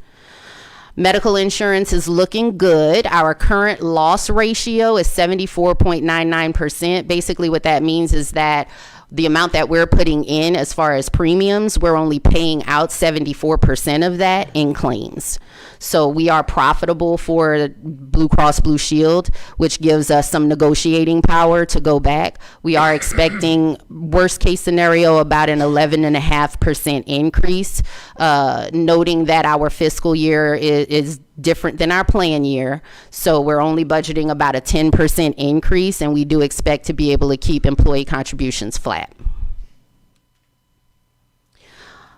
Medical insurance is looking good. Our current loss ratio is 74.99%. Basically, what that means is that the amount that we're putting in as far as premiums, we're only paying out 74% of that in claims. So we are profitable for Blue Cross Blue Shield, which gives us some negotiating power to go back. We are expecting, worst case scenario, about an 11.5% increase, noting that our fiscal year is different than our plan year. So we're only budgeting about a 10% increase, and we do expect to be able to keep employee contributions flat.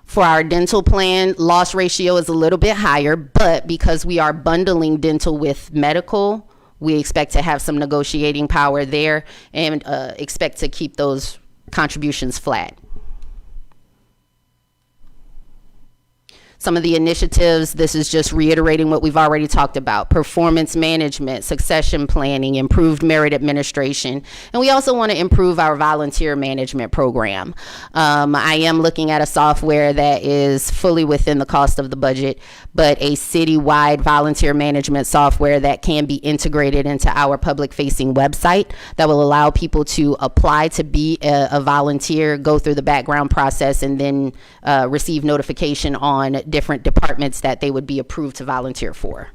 For our dental plan, loss ratio is a little bit higher, but because we are bundling dental with medical, we expect to have some negotiating power there and expect to keep those contributions flat. Some of the initiatives, this is just reiterating what we've already talked about: performance management, succession planning, improved merit administration, and we also want to improve our volunteer management program. I am looking at a software that is fully within the cost of the budget, but a citywide volunteer management software that can be integrated into our public-facing website that will allow people to apply to be a volunteer, go through the background process, and then receive notification on different departments that they would be approved to volunteer for.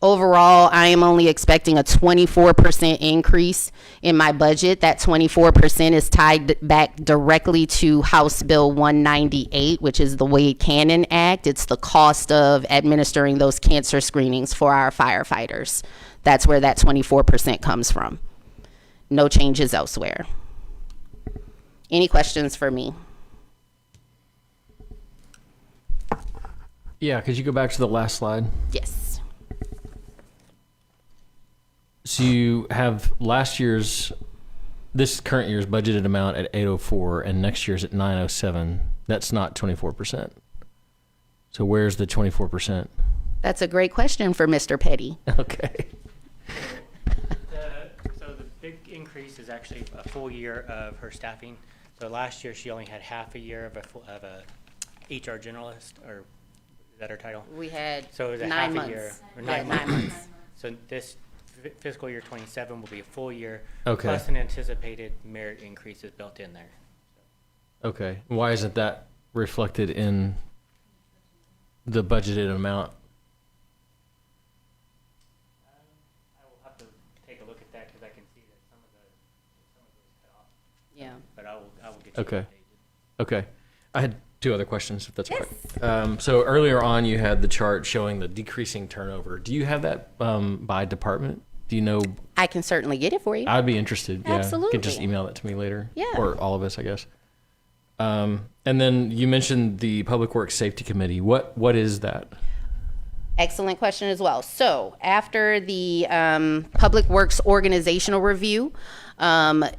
Overall, I am only expecting a 24% increase in my budget. That 24% is tied back directly to House Bill 198, which is the Wade Cannon Act. It's the cost of administering those cancer screenings for our firefighters. That's where that 24% comes from. No changes elsewhere. Any questions for me? Yeah, could you go back to the last slide? Yes. So you have this current year's budgeted amount at 804 and next year's at 907. That's not 24%. So where's the 24%? That's a great question for Mr. Petty. Okay. So the big increase is actually a full year of her staffing. So last year she only had half a year of a HR generalist, or is that her title? We had So it was a 9 half months. a year, or We 9 had 9 months. months. So this fiscal year 27 will be a full year, Okay. plus an anticipated merit increase is built in there. Okay. Why isn't that reflected in the budgeted amount? I will have to take a look at that because I can see that some of those cut off, Yeah. but I will get you Okay. updated. Okay. I had two other questions, if that's okay. So earlier on, you had the chart showing the decreasing turnover. Do you have that by department? Do you know? I can certainly get it for you. I'd be interested. Yeah. You can just Absolutely. email that to me later. Yeah. Or all of us, I guess. And then you mentioned the Public Works Safety Committee. What is that? Excellent question as well. So after the Public Works organizational review,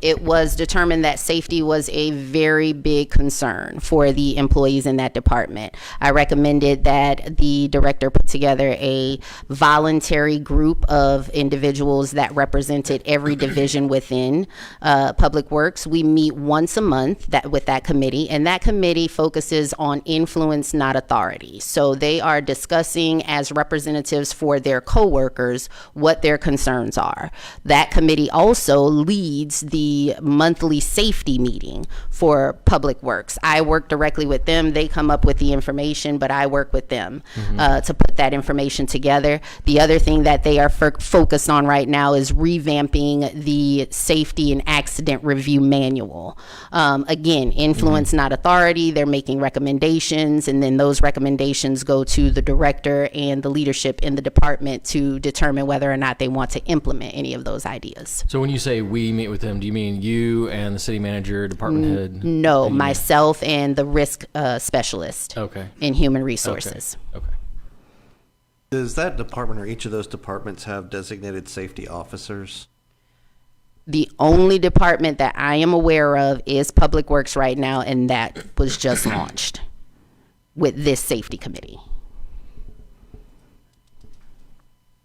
it was determined that safety was a very big concern for the employees in that department. I recommended that the director put together a voluntary group of individuals that represented every division within Public Works. We meet once a month with that committee, and that committee focuses on influence, not authority. So they are discussing as representatives for their coworkers what their concerns are. That committee also leads the monthly safety meeting for Public Works. I work directly with them. They come up with the information, but I work with them to put that information together. The other thing that they are focused on right now is revamping the safety and accident review manual. Again, influence, not authority. They're making recommendations, and then those recommendations go to the director and the leadership in the department to determine whether or not they want to implement any of those ideas. So when you say we meet with them, do you mean you and the city manager, department head? No, And you- myself and the risk specialist Okay. in human resources. Okay. Does that department or each of those departments have designated safety officers? The only department that I am aware of is Public Works right now, and that was just launched with this safety committee.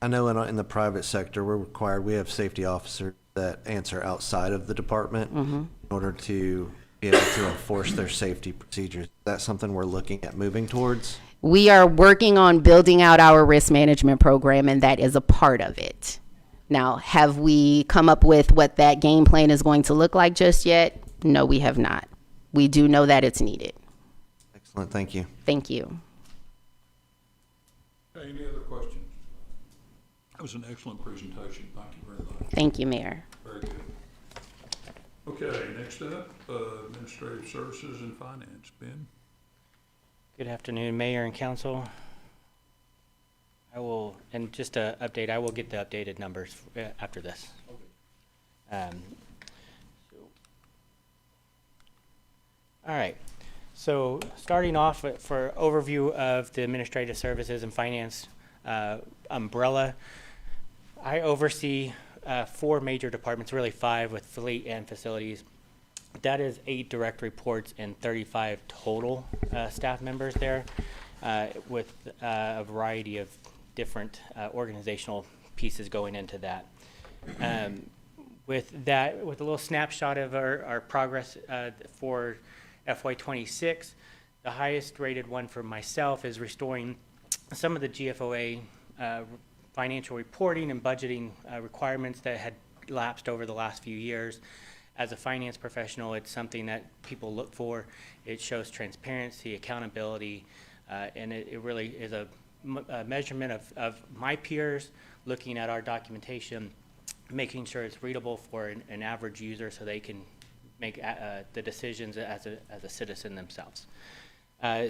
I know in the private sector, we have safety officers that answer outside of the department in order to be able to enforce their safety procedures. Is that something we're looking at moving towards? We are working on building out our risk management program, and that is a part of it. Now, have we come up with what that game plan is going to look like just yet? No, we have not. We do know that it's needed. Excellent, thank you. Thank you. Okay, any other questions? That was an excellent presentation. Thank you very much. Thank you, Mayor. Very good. Okay, next up, Administrative Services and Finance. Ben? Good afternoon, Mayor and Council. I will, and just to update, I will get the updated numbers after this. All right, so starting off for overview of the Administrative Services and Finance umbrella, I oversee 4 major departments, really 5 with fleet and facilities. That is 8 direct reports and 35 total staff members there, with a variety of different organizational pieces going into that. With that, with a little snapshot of our progress for FY26, the highest rated one for myself is restoring some of the GFOA financial reporting and budgeting requirements that had lapsed over the last few years. As a finance professional, it's something that people look for. It shows transparency, accountability, and it really is a measurement of my peers looking at our documentation, making sure it's readable for an average user so they can make the decisions as a citizen themselves.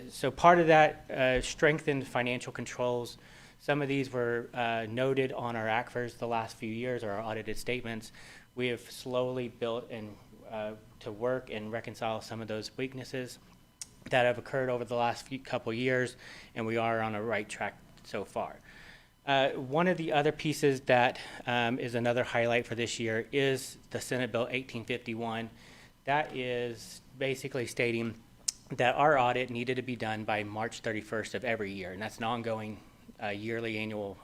So part of that strengthened financial controls. Some of these were noted on our ACFRs the last few years, or our audited statements. We have slowly built and to work and reconcile some of those weaknesses that have occurred over the last couple years, and we are on a right track so far. One of the other pieces that is another highlight for this year is the Senate Bill 1851. That is basically stating that our audit needed to be done by March 31st of every year, and that's an ongoing yearly annual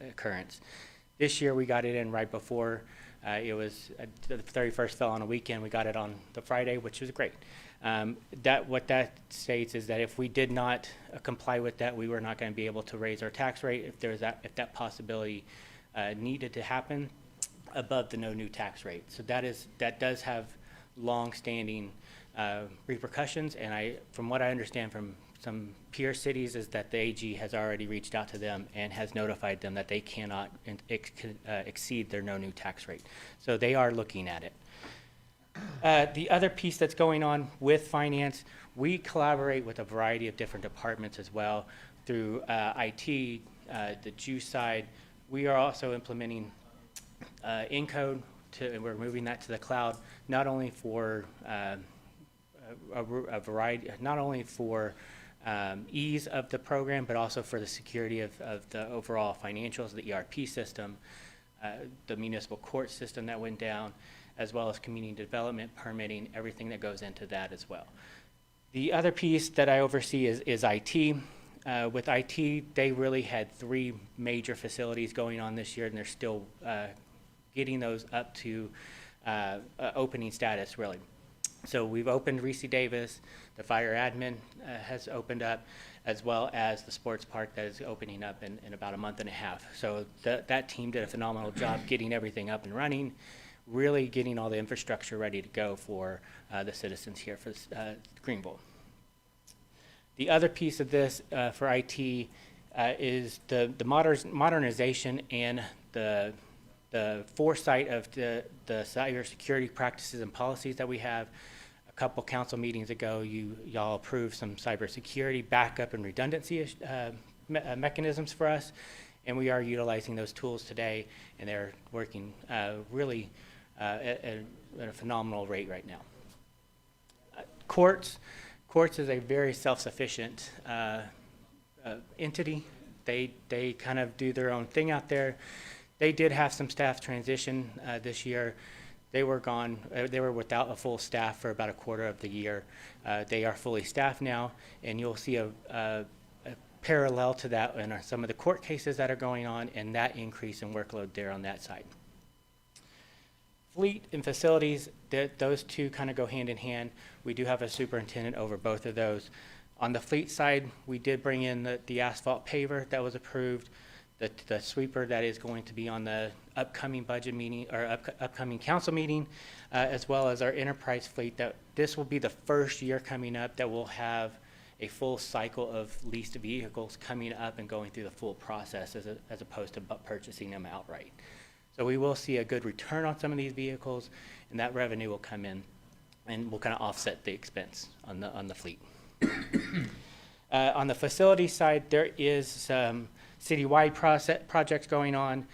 occurrence. This year we got it in right before it was the 31st fell on a weekend. We got it on the Friday, which was great. What that states is that if we did not comply with that, we were not going to be able to raise our tax rate if that possibility needed to happen above the no new tax rate. So that does have long-standing repercussions, and from what I understand from some peer cities is that the AG has already reached out to them and has notified them that they cannot exceed their no new tax rate. So they are looking at it. The other piece that's going on with finance, we collaborate with a variety of different departments as well through IT, the JUICE side. We are also implementing Encode, and we're moving that to the cloud, not only for a variety, not only for ease of the program, but also for the security of the overall financials, the ERP system, the municipal court system that went down, as well as community development, permitting, everything that goes into that as well. The other piece that I oversee is IT. With IT, they really had 3 major facilities going on this year, and they're still getting those up to opening status, really. So we've opened Reese Davis, the fire admin has opened up, as well as the sports park that is opening up in about a month and a half. So that team did a phenomenal job getting everything up and running, really getting all the infrastructure ready to go for the citizens here for Greenville. The other piece of this for IT is the modernization and the foresight of the cybersecurity practices and policies that we have. A couple council meetings ago, y'all approved some cybersecurity backup and redundancy mechanisms for us, and we are utilizing those tools today, and they're working really at a phenomenal rate right now. Courts is a very self-sufficient entity They kind of do their own thing out there. They did have some staff transition this year. They were gone, they were without a full staff for about a quarter of the year. They are fully staffed now, and you'll see a parallel to that in some of the court cases that are going on and that increase in workload there on that side. Fleet and facilities, those two kind of go hand in hand. We do have a superintendent over both of those. On the fleet side, we did bring in the asphalt paver that was approved, the sweeper that is going to be on the upcoming budget meeting, or upcoming council meeting, as well as our enterprise fleet. That this will be the first year coming up that we'll have a full cycle of leased vehicles coming up and going through the full process as opposed to purchasing them outright. So we will see a good return on some of these vehicles, and that revenue will come in and will kind of offset the expense on the fleet. On the facility side, there is some citywide projects going on,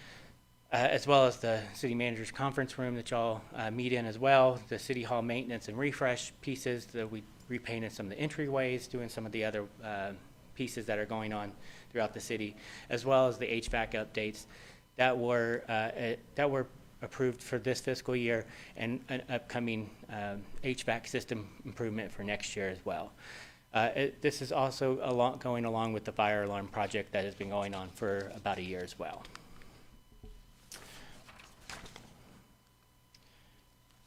as well as the city manager's conference room that y'all meet in as well, the city hall maintenance and refresh pieces that we repainted some of the entryways, doing some of the other pieces that are going on throughout the city, as well as the HVAC updates that were approved for this fiscal year, and an upcoming HVAC system improvement for next year as well. This is also going along with the fire alarm project that has been going on for about a year as well.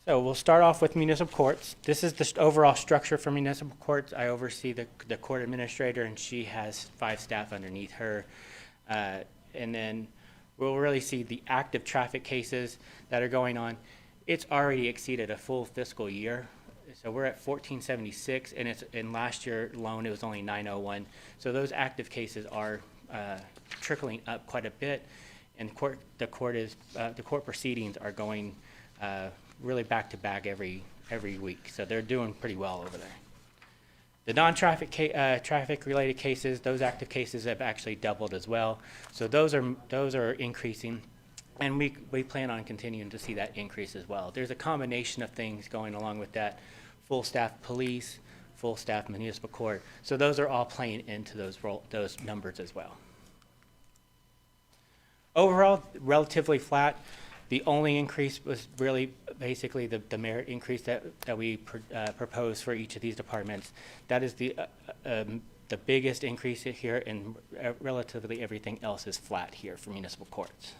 So we'll start off with municipal courts. This is the overall structure for municipal courts. I oversee the court administrator, and she has 5 staff underneath her. And then we'll really see the active traffic cases that are going on. It's already exceeded a full fiscal year. So we're at 1476, and in last year alone, it was only 901. So those active cases are trickling up quite a bit, and the court proceedings are going really back to back every week. So they're doing pretty well over there. The non-traffic traffic related cases, those active cases have actually doubled as well. So those are increasing, and we plan on continuing to see that increase as well. There's a combination of things going along with that: full staff police, full staff municipal court. So those are all playing into those numbers as well. Overall, relatively flat. The only increase was really basically the merit increase that we proposed for each of these departments. That is the biggest increase here, and relatively everything else is flat here for municipal courts.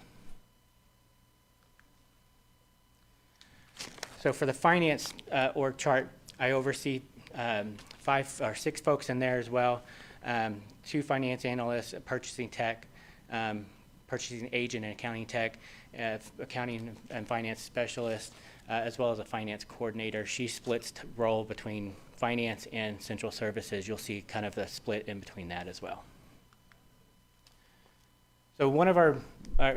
So for the finance org chart, I oversee 5 or 6 folks in there as well. 2 finance analysts, a purchasing tech, purchasing agent and accounting tech, accounting and finance specialist, as well as a finance coordinator. She splits role between finance and central services. You'll see kind of the split in between that as well. So one of our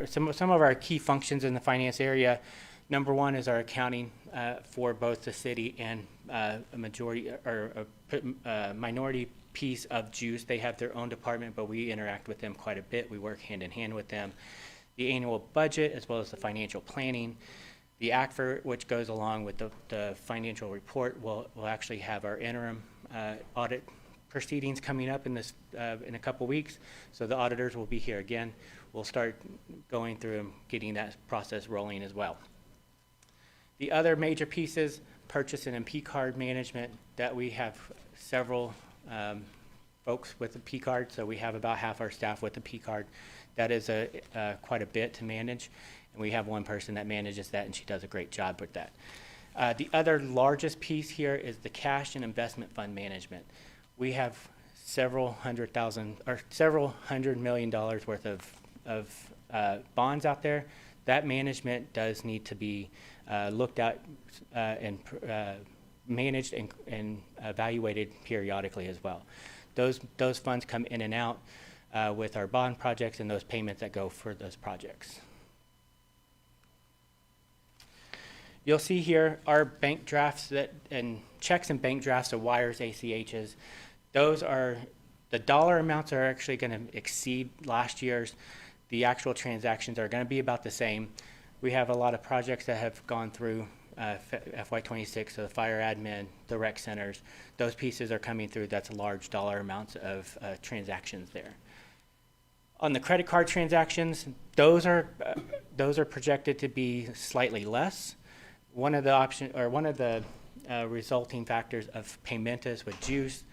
some of our key functions in the finance area, number one is our accounting for both the city and a majority or a minority piece of Juice. They have their own department, but we interact with them quite a bit. We work hand in hand with them. The annual budget, as well as the financial planning. The ACFR, which goes along with the financial report, will actually have our interim audit proceedings coming up in a couple weeks. So the auditors will be here again. We'll start going through and getting that process rolling as well. The other major pieces, purchase and P card management, that we have several folks with the P card. So we have about half our staff with the P card. That is quite a bit to manage, and we have one person that manages that, and she does a great job with that. The other largest piece here is the cash and investment fund management. We have several $100 million worth of bonds out there. That management does need to be looked at and managed and evaluated periodically as well. Those funds come in and out with our bond projects and those payments that go for those projects. You'll see here our bank drafts and checks and bank drafts of wires, ACHs. Those are, the dollar amounts are actually going to exceed last year's. The actual transactions are going to be about the same. We have a lot of projects that have gone through FY26, so the fire admin, the rec centers. Those pieces are coming through. That's large dollar amounts of transactions there. On the credit card transactions, those are projected to be slightly less. One of the resulting factors of Paymentus with Juice,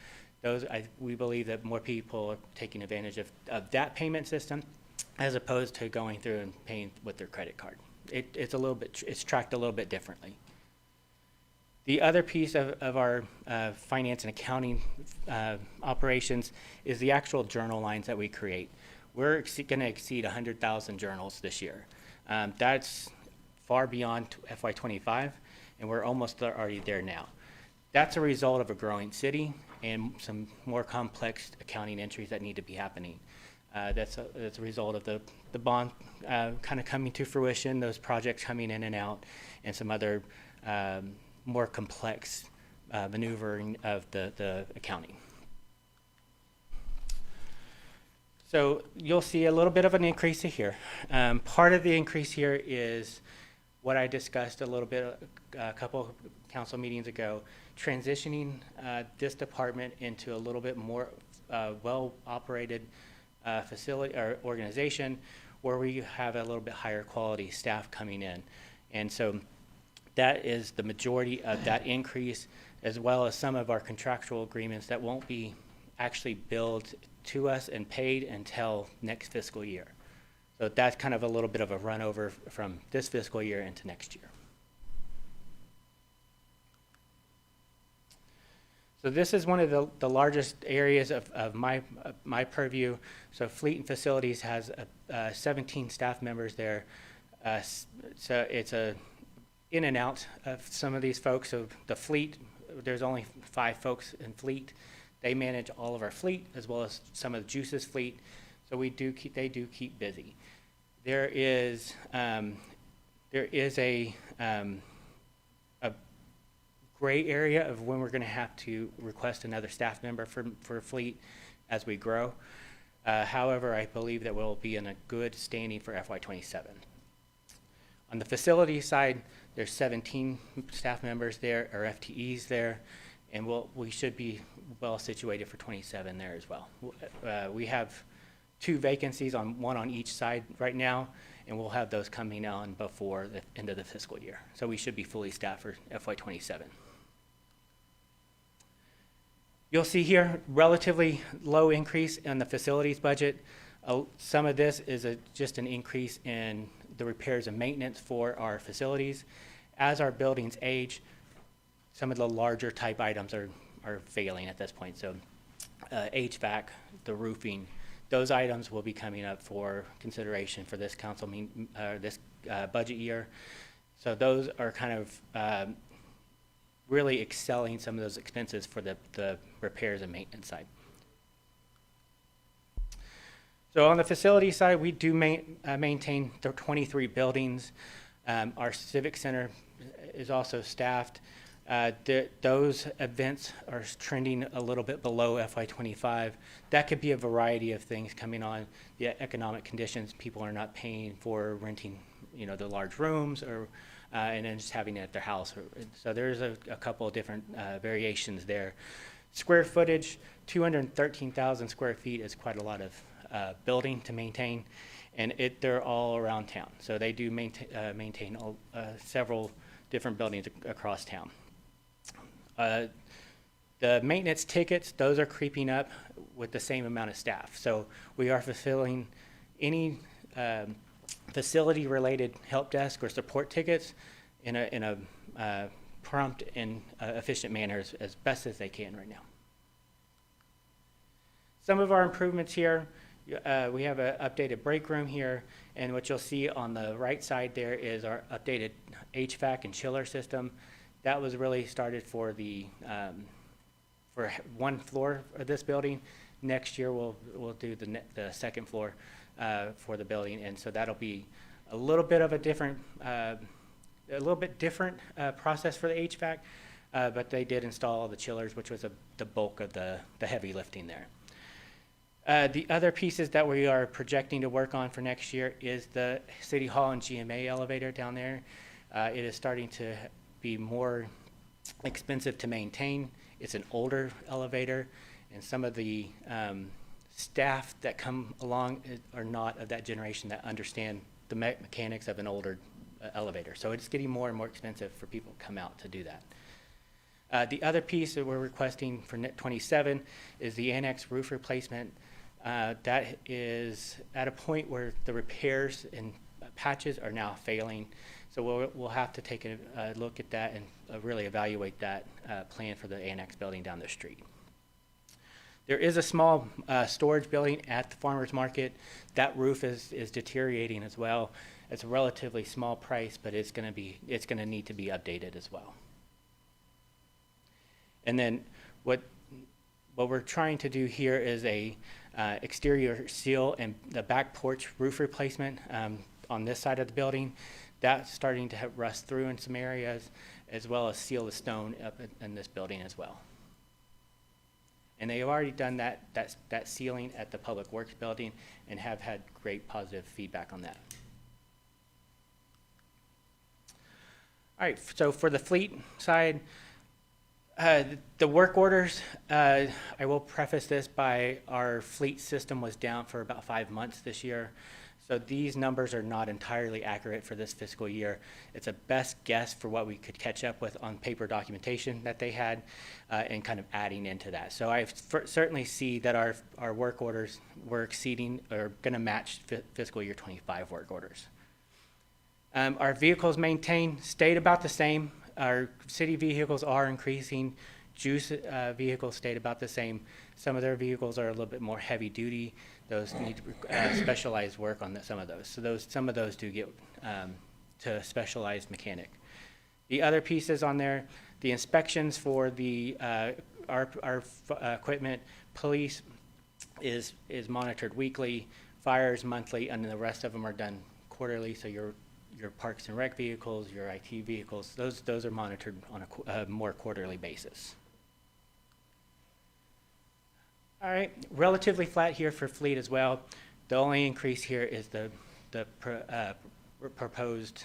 we believe that more people are taking advantage of that payment system as opposed to going through and paying with their credit card. It's tracked a little bit differently. The other piece of our finance and accounting operations is the actual journal lines that we create. We're going to exceed 100,000 journals this year. That's far beyond FY25, and we're almost already there now. That's a result of a growing city and some more complex accounting entries that need to be happening. That's a result of the bond kind of coming to fruition, those projects coming in and out, and some other more complex maneuvering of the accounting. So you'll see a little bit of an increase here. Part of the increase here is what I discussed a little bit a couple council meetings ago, transitioning this department into a little bit more well-operated facility or organization where we have a little bit higher quality staff coming in. And so that is the majority of that increase, as well as some of our contractual agreements that won't be actually billed to us and paid until next fiscal year. So that's kind of a little bit of a run over from this fiscal year into next year. So this is one of the largest areas of my purview. So Fleet and Facilities has 17 staff members there. So it's a in and out of some of these folks. So the fleet, there's only 5 folks in Fleet. They manage all of our fleet as well as some of the Juice's fleet. So they do keep busy. There is a gray area of when we're going to have to request another staff member for fleet as we grow. However, I believe that we'll be in a good standing for FY27. On the facility side, there's 17 staff members there, or FTEs there, and we should be well situated for 27 there as well. We have 2 vacancies, one on each side right now, and we'll have those coming on before the end of the fiscal year. So we should be fully staffed for FY27. You'll see here relatively low increase in the facilities budget. Some of this is just an increase in the repairs and maintenance for our facilities. As our buildings age, some of the larger type items are failing at this point. So HVAC, the roofing, those items will be coming up for consideration for this budget year. So those are kind of really excelling some of those expenses for the repairs and maintenance side. So on the facility side, we do maintain the 23 buildings. Our civic center is also staffed. Those events are trending a little bit below FY25. That could be a variety of things coming on. The economic conditions, people are not paying for renting, the large rooms, or and then just having it at their house. So there's a couple of different variations there. Square footage, 213,000 square feet is quite a lot of building to maintain, and they're all around town. So they do maintain several different buildings across town. The maintenance tickets, those are creeping up with the same amount of staff. So we are fulfilling any facility-related help desk or support tickets in a prompt and efficient manner as best as they can right now. Some of our improvements here, we have an updated break room here, and what you'll see on the right side there is our updated HVAC and chiller system. That was really started for for one floor of this building. Next year we'll do the second floor for the building, and so that'll be a little bit of a different process for the HVAC, but they did install the chillers, which was the bulk of the heavy lifting there. The other pieces that we are projecting to work on for next year is the City Hall and GMA elevator down there. It is starting to be more expensive to maintain. It's an older elevator, and some of the staff that come along are not of that generation that understand the mechanics of an older elevator. So it's getting more and more expensive for people to come out to do that. The other piece that we're requesting for net 27 is the annex roof replacement. That is at a point where the repairs and patches are now failing. So we'll have to take a look at that and really evaluate that plan for the annex building down the street. There is a small storage building at the farmer's market. That roof is deteriorating as well. It's a relatively small price, but it's going to need to be updated as well. And then what we're trying to do here is a exterior seal and the back porch roof replacement on this side of the building. That's starting to rust through in some areas, as well as seal the stone up in this building as well. And they have already done that sealing at the Public Works building and have had great positive feedback on that. All right, so for the fleet side, the work orders, I will preface this by our fleet system was down for about 5 months this year. So these numbers are not entirely accurate for this fiscal year. It's a best guess for what we could catch up with on paper documentation that they had and kind of adding into that. So I certainly see that our work orders were exceeding or going to match fiscal year 25 work orders. Our vehicles maintained stayed about the same. Our city vehicles are increasing. Juice vehicles stayed about the same. Some of their vehicles are a little bit more heavy duty. Those need specialized work on some of those. So some of those do get to a specialized mechanic. The other pieces on there, the inspections for the our equipment, police is monitored weekly, fires monthly, and then the rest of them are done quarterly. So your parks and rec vehicles, your IT vehicles, those are monitored on a more quarterly basis. All right, relatively flat here for fleet as well. The only increase here is the proposed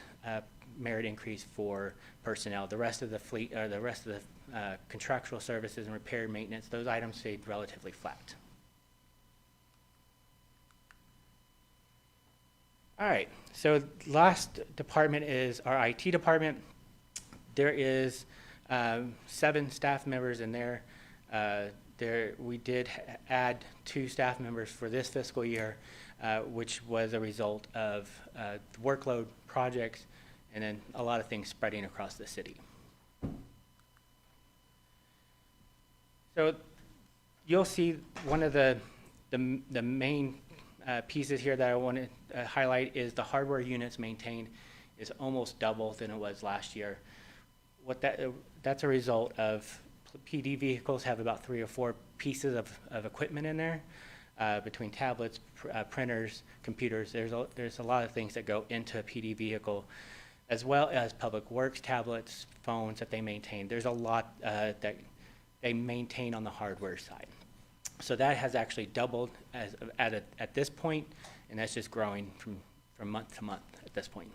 merit increase for personnel. The rest of the fleet, or the rest of the contractual services and repair and maintenance, those items stayed relatively flat. All right, so last department is our IT department. There is 7 staff members in there. We did add 2 staff members for this fiscal year, which was a result of workload projects and then a lot of things spreading across the city. So you'll see one of the main pieces here that I want to highlight is the hardware units maintained is almost double than it was last year. That's a result of PD vehicles have about 3 or 4 pieces of equipment in there, between tablets, printers, computers. There's a lot of things that go into a PD vehicle, as well as Public Works tablets, phones that they maintain. There's a lot that they maintain on the hardware side. So that has actually doubled at this point, and that's just growing from month to month at this point.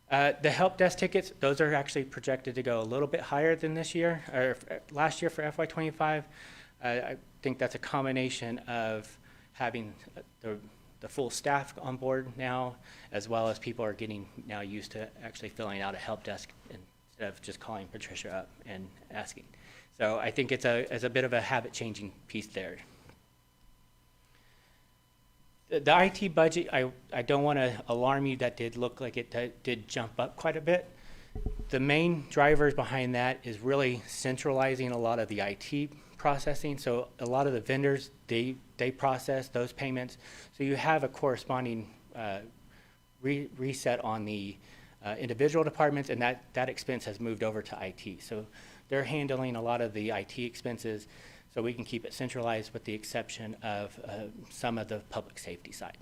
The help desk tickets, those are actually projected to go a little bit higher than this year, or last year for FY25. I think that's a combination of having the full staff on board now, as well as people are getting now used to actually filling out a help desk instead of just calling Patricia up and asking. So I think it's a bit of a habit-changing piece there. The IT budget, I don't want to alarm you, that did look like it did jump up quite a bit. The main drivers behind that is really centralizing a lot of the IT processing. So a lot of the vendors, they process those payments. So you have a corresponding reset on the individual departments, and that expense has moved over to IT. So they're handling a lot of the IT expenses, so we can keep it centralized with the exception of some of the public safety side.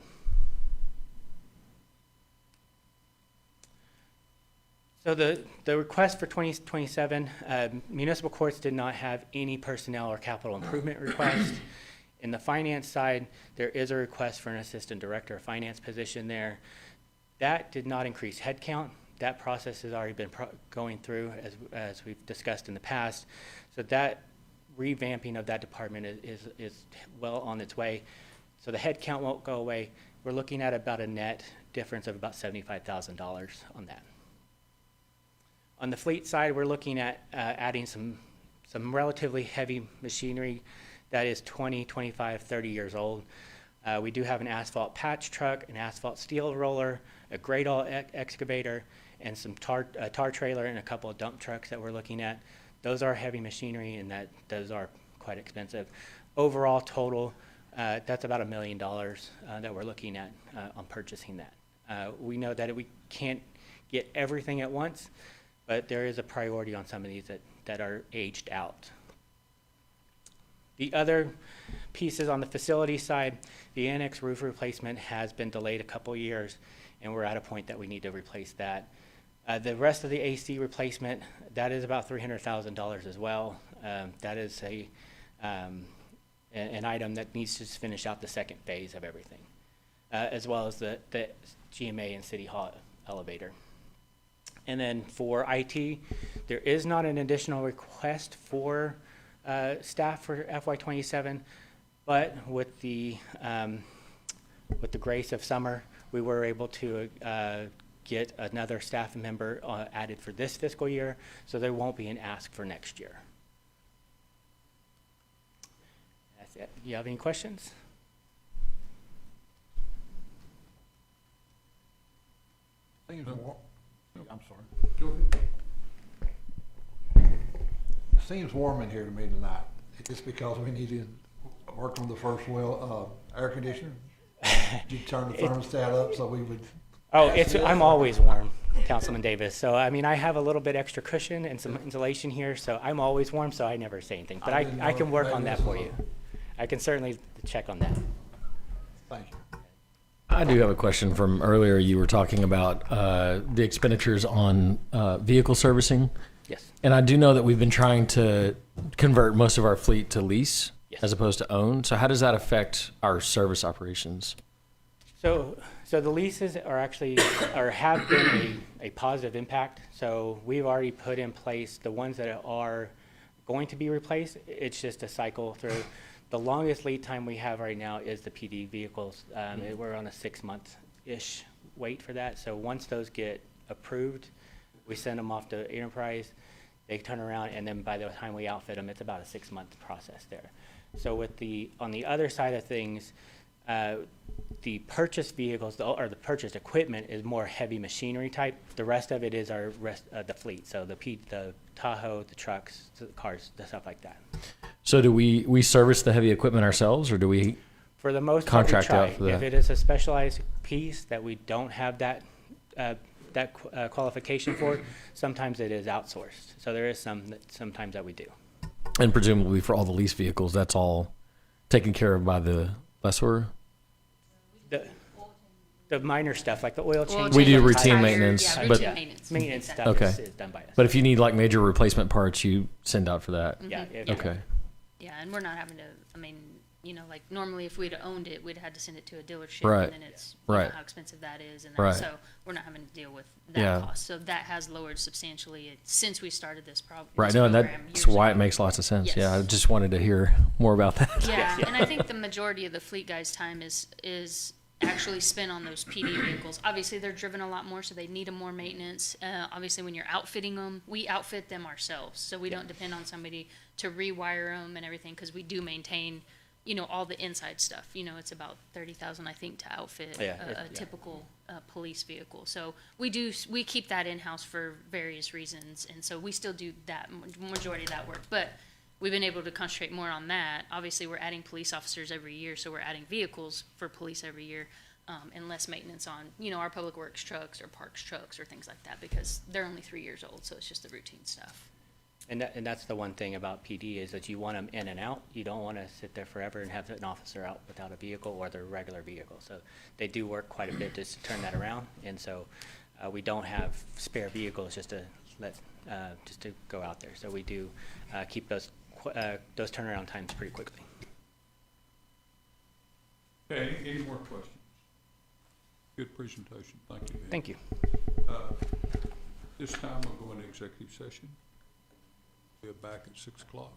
So the request for 2027, municipal courts did not have any personnel or capital improvement requests. In the finance side, there is a request for an assistant director of finance position there. That did not increase headcount. That process has already been going through as we've discussed in the past. So that revamping of that department is well on its way. So the head count won't go away. We're looking at about a net difference of about $75,000 on that. On the fleet side, we're looking at adding some relatively heavy machinery that is 20, 25, 30 years old. We do have an asphalt patch truck, an asphalt steel roller, a Gradall excavator, and some tar trailer and a couple of dump trucks that we're looking at. Those are heavy machinery, and those are quite expensive. Overall total, that's about $1 million that we're looking at on purchasing that. We know that we can't get everything at once, but there is a priority on some of these that are aged out. The other pieces on the facility side, the annex roof replacement has been delayed a couple years, and we're at a point that we need to replace that. The rest of the AC replacement, that is about $300,000 as well. That is an item that needs to finish out the second phase of everything, as well as the GMA and City Hall elevator. And then for IT, there is not an additional request for staff for FY27, but with the grace of summer, we were able to get another staff member added for this fiscal year, so there won't be an ask for next year. That's it. Do you have any questions? Seems I'm sorry. Go ahead. It seems warm in here to me tonight. Is this because we need to work on the first air conditioner? Did you turn the thermostat up so we would? Oh, I'm always warm, Councilman Davis. So, I mean, I have a little bit extra cushion and some insulation here, so I'm always warm, so I never say anything. But I can work on that for you. I can certainly check on that. Thank you. I do have a question from earlier. You were talking about the expenditures on vehicle servicing. Yes. And I do know that we've been trying to convert most of our fleet to lease as opposed to own. So how does that affect our service operations? So the leases are actually, or have been a positive impact. So we've already put in place the ones that are going to be replaced. It's just a cycle through. The longest lead time we have right now is the PD vehicles. We're on a 6-month-ish wait for that. So once those get approved, we send them off to Enterprise. They turn around, and then by the time we outfit them, it's about a 6-month process there. So on the other side of things, the purchased vehicles or the purchased equipment is more heavy machinery type. The rest of it is the fleet. So the Tahoe, the trucks, the cars, the stuff like that. So do we service the heavy equipment ourselves, or do we? For the most part, we Contract try. out for that. If it is a specialized piece that we don't have that qualification for, sometimes it is outsourced. So there is sometimes that we do. And presumably for all the lease vehicles, that's all taken care of by the lessor? The minor stuff, like the oil change. We do and routine tires, maintenance, yeah, but- routine maintenance. Maintenance stuff Okay. is done by us. But if you need like major replacement parts, you send out for that? Yeah. Okay. Yeah, and we're not having to, I mean, you know, like normally if we'd owned it, we'd had to send it to a dealership. Right. And then it's, you know Right. how expensive that is. And Right. so we're not having to deal with that Yeah. cost. So that has lowered substantially since we started this Right, program. no, and that's why it makes lots of sense. Yeah, I Yes. just wanted to hear more about that. Yeah, and I think the majority of the fleet guys' time is actually spent on those PD vehicles. Obviously, they're driven a lot more, so they need more maintenance. Obviously, when you're outfitting them, we outfit them ourselves, so we don't depend on somebody to rewire them and everything, because we do maintain, you know, all the inside stuff. You know, it's about $30,000, I think, to outfit a typical police vehicle. So we keep that in-house for various reasons, and so we still do that majority of that work. But we've been able to concentrate more on that. Obviously, we're adding police officers every year, so we're adding vehicles for police every year, and less maintenance on, you know, our public works trucks or parks trucks or things like that, because they're only 3 years old, so it's just the routine stuff. And that's the one thing about PD is that you want them in and out. You don't want to sit there forever and have an officer out without a vehicle or their regular vehicle. So they do work quite a bit just to turn that around. And so we don't have spare vehicles just to go out there. So we do keep those turnaround times pretty quickly. Okay, any more questions? Good presentation, thank you. Ben. Thank you. This time we'll go into executive session. We'll be back at 6 o'clock.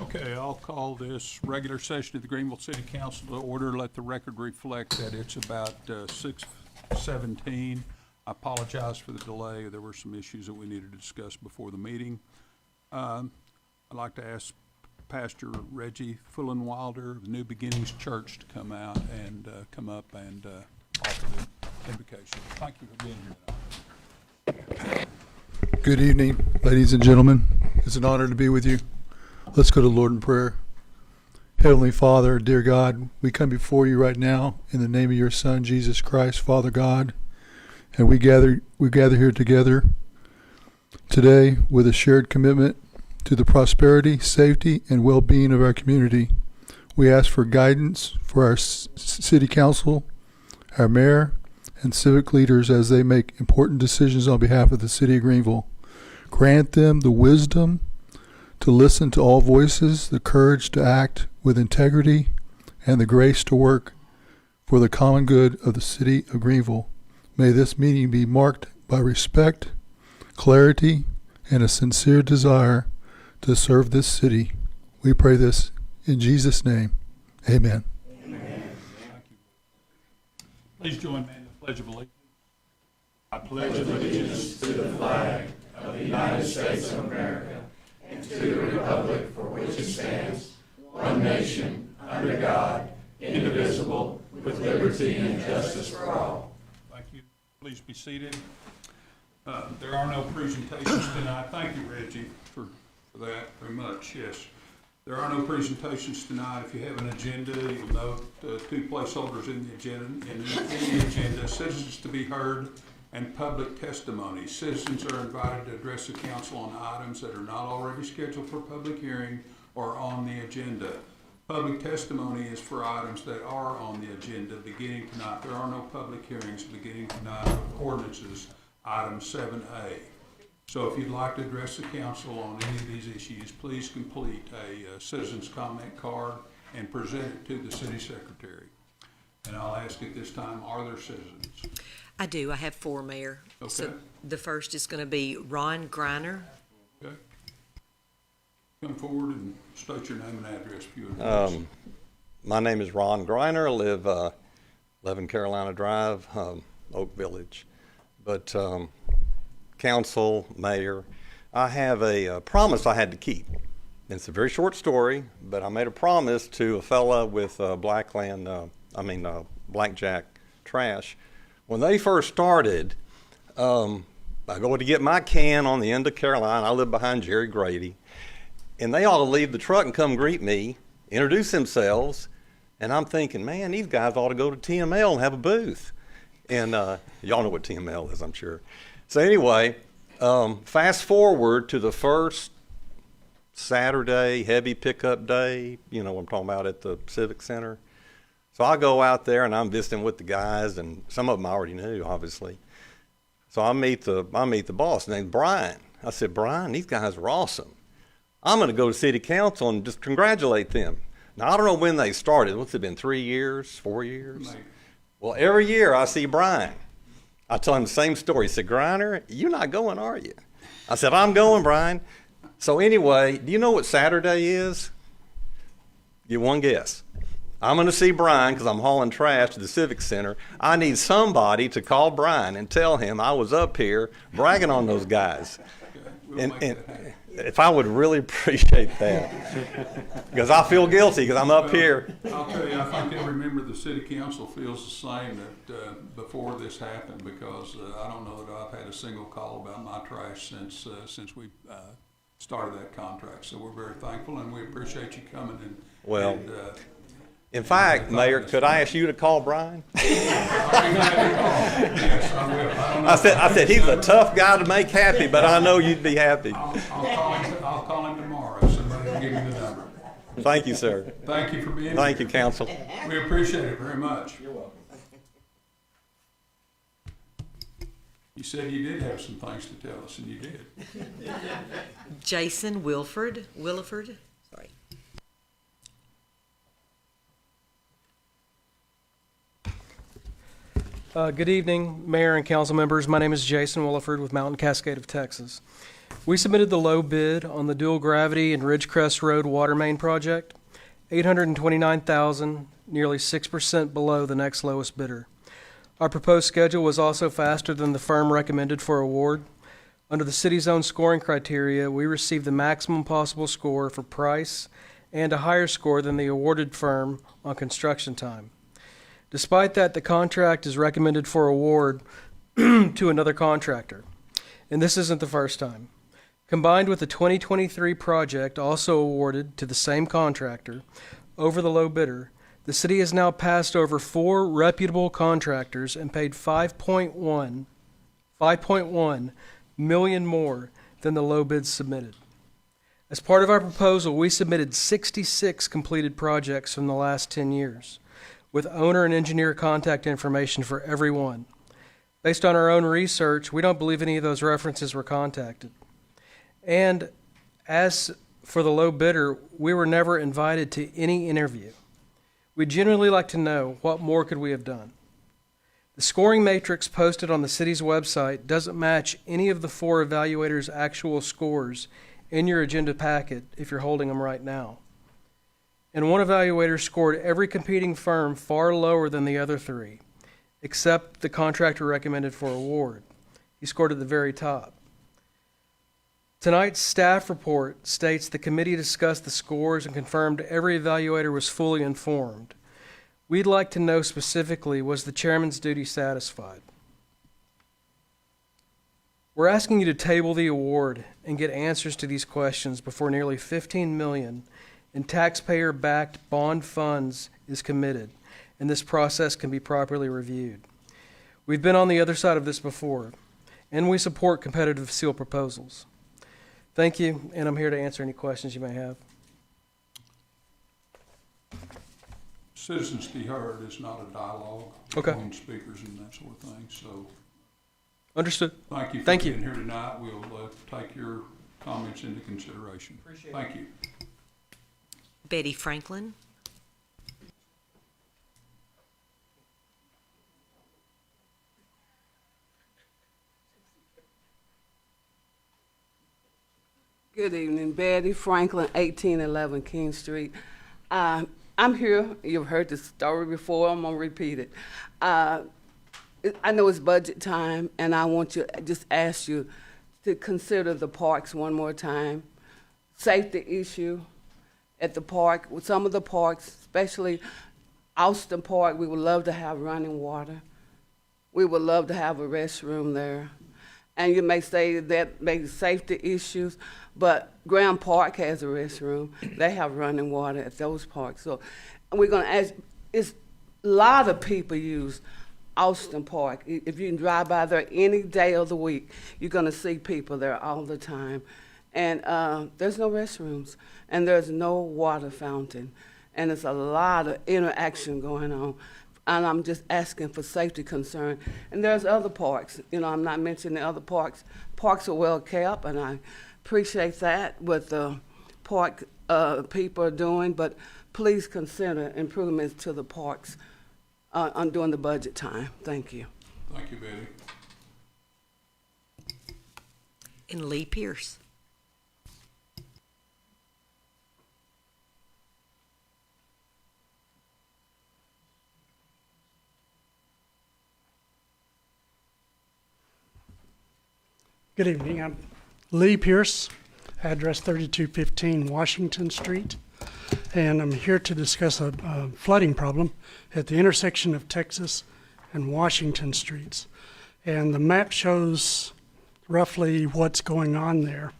Okay, I'll call this regular session of the Greenville City Council to order. Let the record reflect that it's about 6:17. I apologize for the delay. There were some issues that we needed to discuss before the meeting. I'd like to ask Pastor Reggie Fullenwilder of New Beginnings Church to come out and come up and offer the invocation. Thank you for being here tonight. Good evening, ladies and gentlemen. It's an honor to be with you. Let's go to the Lord in prayer. Heavenly Father, dear God, we come before you right now in the name of your Son, Jesus Christ, Father God, and we gather here together today with a shared commitment to the prosperity, safety, and well-being of our community. We ask for guidance for our city council, our mayor, and civic leaders as they make important decisions on behalf of the city of Greenville. Grant them the wisdom to listen to all voices, the courage to act with integrity, and the grace to work for the common good of the city of Greenville. May this meeting be marked by respect, clarity, and a sincere desire to serve this city. We pray this in Jesus' name. Amen. Please join me in the Pledge of Allegiance. I pledge allegiance to the flag of the United States of America and to the republic for which it stands, one nation, under God, indivisible, with liberty and justice for all. Thank you. Please be seated. There are no presentations tonight. Thank you, Reggie, for that very much. Yes. There are no presentations tonight. If you have an agenda, you'll note two placeholders in the agenda. Citizens to be heard and public testimony. Citizens are invited to address the council on items that are not already scheduled for public hearing or on the agenda. Public testimony is for items that are on the agenda beginning tonight. There are no public hearings beginning tonight with ordinances, item 7A. So if you'd like to address the council on any of these issues, please complete a citizen's comment card and present it to the city secretary. And I'll ask at this time, are there citizens? I do. I have four, Mayor. Okay. So the first is going to be Ron Griner. Okay. Come forward and state your name and address if you would. My name is Ron Griner. I live 11 Carolina Drive, Oak Village. But council, mayor, I have a promise I had to keep. It's a very short story, but I made a promise to a fella with Blackjack Trash. When they first started, I go to get my can on the end of Carolina. I live behind Jerry Grady. And they ought to leave the truck and come greet me, introduce themselves. And I'm thinking, man, these guys ought to go to TML and have a booth. And y'all know what TML is, I'm sure. So anyway, fast forward to the first Saturday, heavy pickup day, you know what I'm talking about, at the Civic Center. So I go out there and I'm visiting with the guys, and some of them I already knew, obviously. So I meet the boss named Brian. I said, Brian, these guys are awesome. I'm going to go to city council and just congratulate them. Now, I don't know when they started. What's it been, 3 years, 4 years? Maybe. Well, every year I see Brian. I tell him the same story. He said, Griner, you're not going, are you? I said, I'm going, Brian. So anyway, do you know what Saturday is? Give one guess. I'm going to see Brian because I'm hauling trash to the Civic Center. I need somebody to call Brian and tell him I was up here bragging on those guys. Okay, And if I would really appreciate that, because I feel guilty because I'm up here. I'll tell you, I think every member of the city council feels the same that before this happened, because I don't know that I've had a single call about my trash since we started that contract. So we're very thankful, and we appreciate you coming. In fact, Mayor, could I ask you to call Brian? Yes, I will. I said he's a tough guy to make happy, but I know you'd be happy. I'll call him tomorrow. Somebody will give me the number. Thank you, sir. Thank you for being here. Thank you, council. We appreciate it very much. You're welcome. You said you did have some things to tell us, and you did. Jason Williford. Sorry. Good evening, Mayor and council members. My name is Jason Williford with Mountain Cascade of Texas. We submitted the low bid on the dual gravity and Ridgecrest Road water main project, $829,000, nearly 6% below the next lowest bidder. Our proposed schedule was also faster than the firm recommended for award. Under the city's own scoring criteria, we received the maximum possible score for price and a higher score than the awarded firm on construction time. Despite that, the contract is recommended for award to another contractor, and this isn't the first time. Combined with the 2023 project also awarded to the same contractor over the low bidder, the city has now passed over 4 reputable contractors and paid $5.1 million more than the low bids submitted. As part of our proposal, we submitted 66 completed projects from the last 10 years, with owner and engineer contact information for every one. Based on our own research, we don't believe any of those references were contacted. And as for the low bidder, we were never invited to any interview. We'd generally like to know what more could we have done. The scoring matrix posted on the city's website doesn't match any of the 4 evaluators' actual scores in your agenda packet if you're holding them right now. And one evaluator scored every competing firm far lower than the other 3, except the contractor recommended for award. He scored at the very top. Tonight's staff report states the committee discussed the scores and confirmed every evaluator was fully informed. We'd like to know specifically, was the chairman's duty satisfied? We're asking you to table the award and get answers to these questions before nearly $15 million in taxpayer-backed bond funds is committed, and this process can be properly reviewed. We've been on the other side of this before, and we support competitive seal proposals. Thank you, and I'm here to answer any questions you may have. Citizens to be heard is not a dialogue Okay. between speakers and that sort of thing, so Understood. thank you for Thank being you. here tonight. We'll take your comments into consideration. Appreciate it. Thank you. Betty Franklin. Good evening, Betty Franklin, 1811 King Street. I'm here, you've heard the story before, I'm gonna repeat it. I know it's budget time, and I want to just ask you to consider the parks one more time. Safety issue at the park, with some of the parks, especially Austin Park, we would love to have running water. We would love to have a restroom there. And you may say that makes safety issues, but Graham Park has a restroom. They have running water at those parks. So we're gonna ask, it's a lot of people use Austin Park. If you can drive by there any day of the week, you're gonna see people there all the time. And there's no restrooms, and there's no water fountain. And there's a lot of interaction going on. And I'm just asking for safety concern. And there's other parks, you know, I'm not mentioning the other parks. Parks are well kept, and I appreciate that, what the park people are doing, but please consider improvements to the parks during the budget time. Thank you. Thank you, Betty. And Lee Pierce. Good evening. I'm Lee Pierce, address 3215 Washington Street, and I'm here to discuss a flooding problem at the intersection of Texas and Washington Streets. And the map shows roughly what's going on there.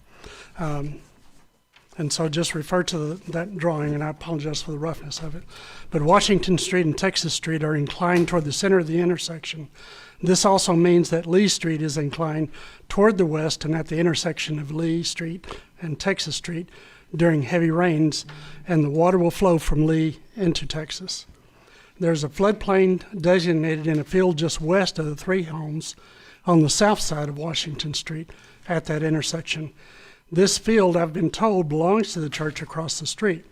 And so just refer to that drawing, and I apologize for the roughness of it. But Washington Street and Texas Street are inclined toward the center of the intersection. This also means that Lee Street is inclined toward the west and at the intersection of Lee Street and Texas Street during heavy rains, and the water will flow from Lee into Texas. There's a floodplain designated in a field just west of the 3 homes on the south side of Washington Street at that intersection. This field, I've been told, belongs to the church across the street.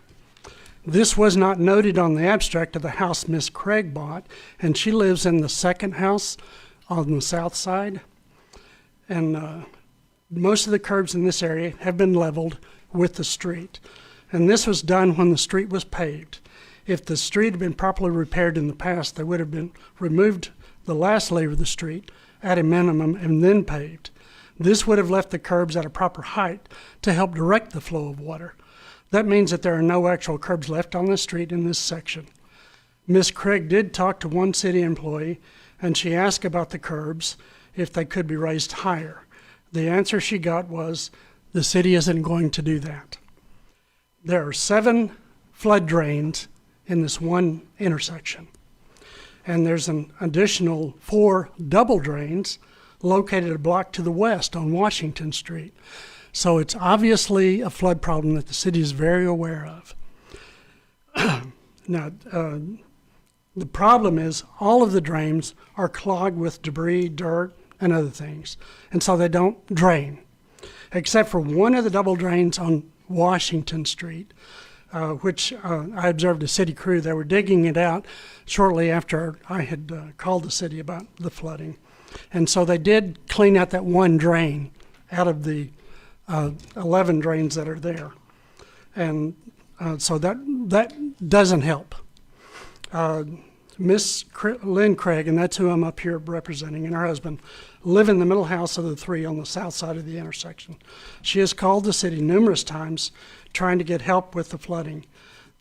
This was not noted on the abstract of the house Miss Craig bought, and she lives in the second house on the south side. And most of the curbs in this area have been leveled with the street. And this was done when the street was paved. If the street had been properly repaired in the past, they would have been removed the last layer of the street at a minimum and then paved. This would have left the curbs at a proper height to help direct the flow of water. That means that there are no actual curbs left on the street in this section. Ms. Craig did talk to one city employee, and she asked about the curbs, if they could be raised higher. The answer she got was, the city isn't going to do that. There are 7 flood drains in this one intersection. And there's an additional 4 double drains located a block to the west on Washington Street. So it's obviously a flood problem that the city is very aware of. Now, the problem is all of the drains are clogged with debris, dirt, and other things, and so they don't drain, except for one of the double drains on Washington Street, which I observed a city crew. They were digging it out shortly after I had called the city about the flooding. And so they did clean out that one drain out of the 11 drains that are there. And so that doesn't help. Miss Lynn Craig, and that's who I'm up here representing, and her husband, live in the middle house of the 3 on the south side of the intersection. She has called the city numerous times trying to get help with the flooding.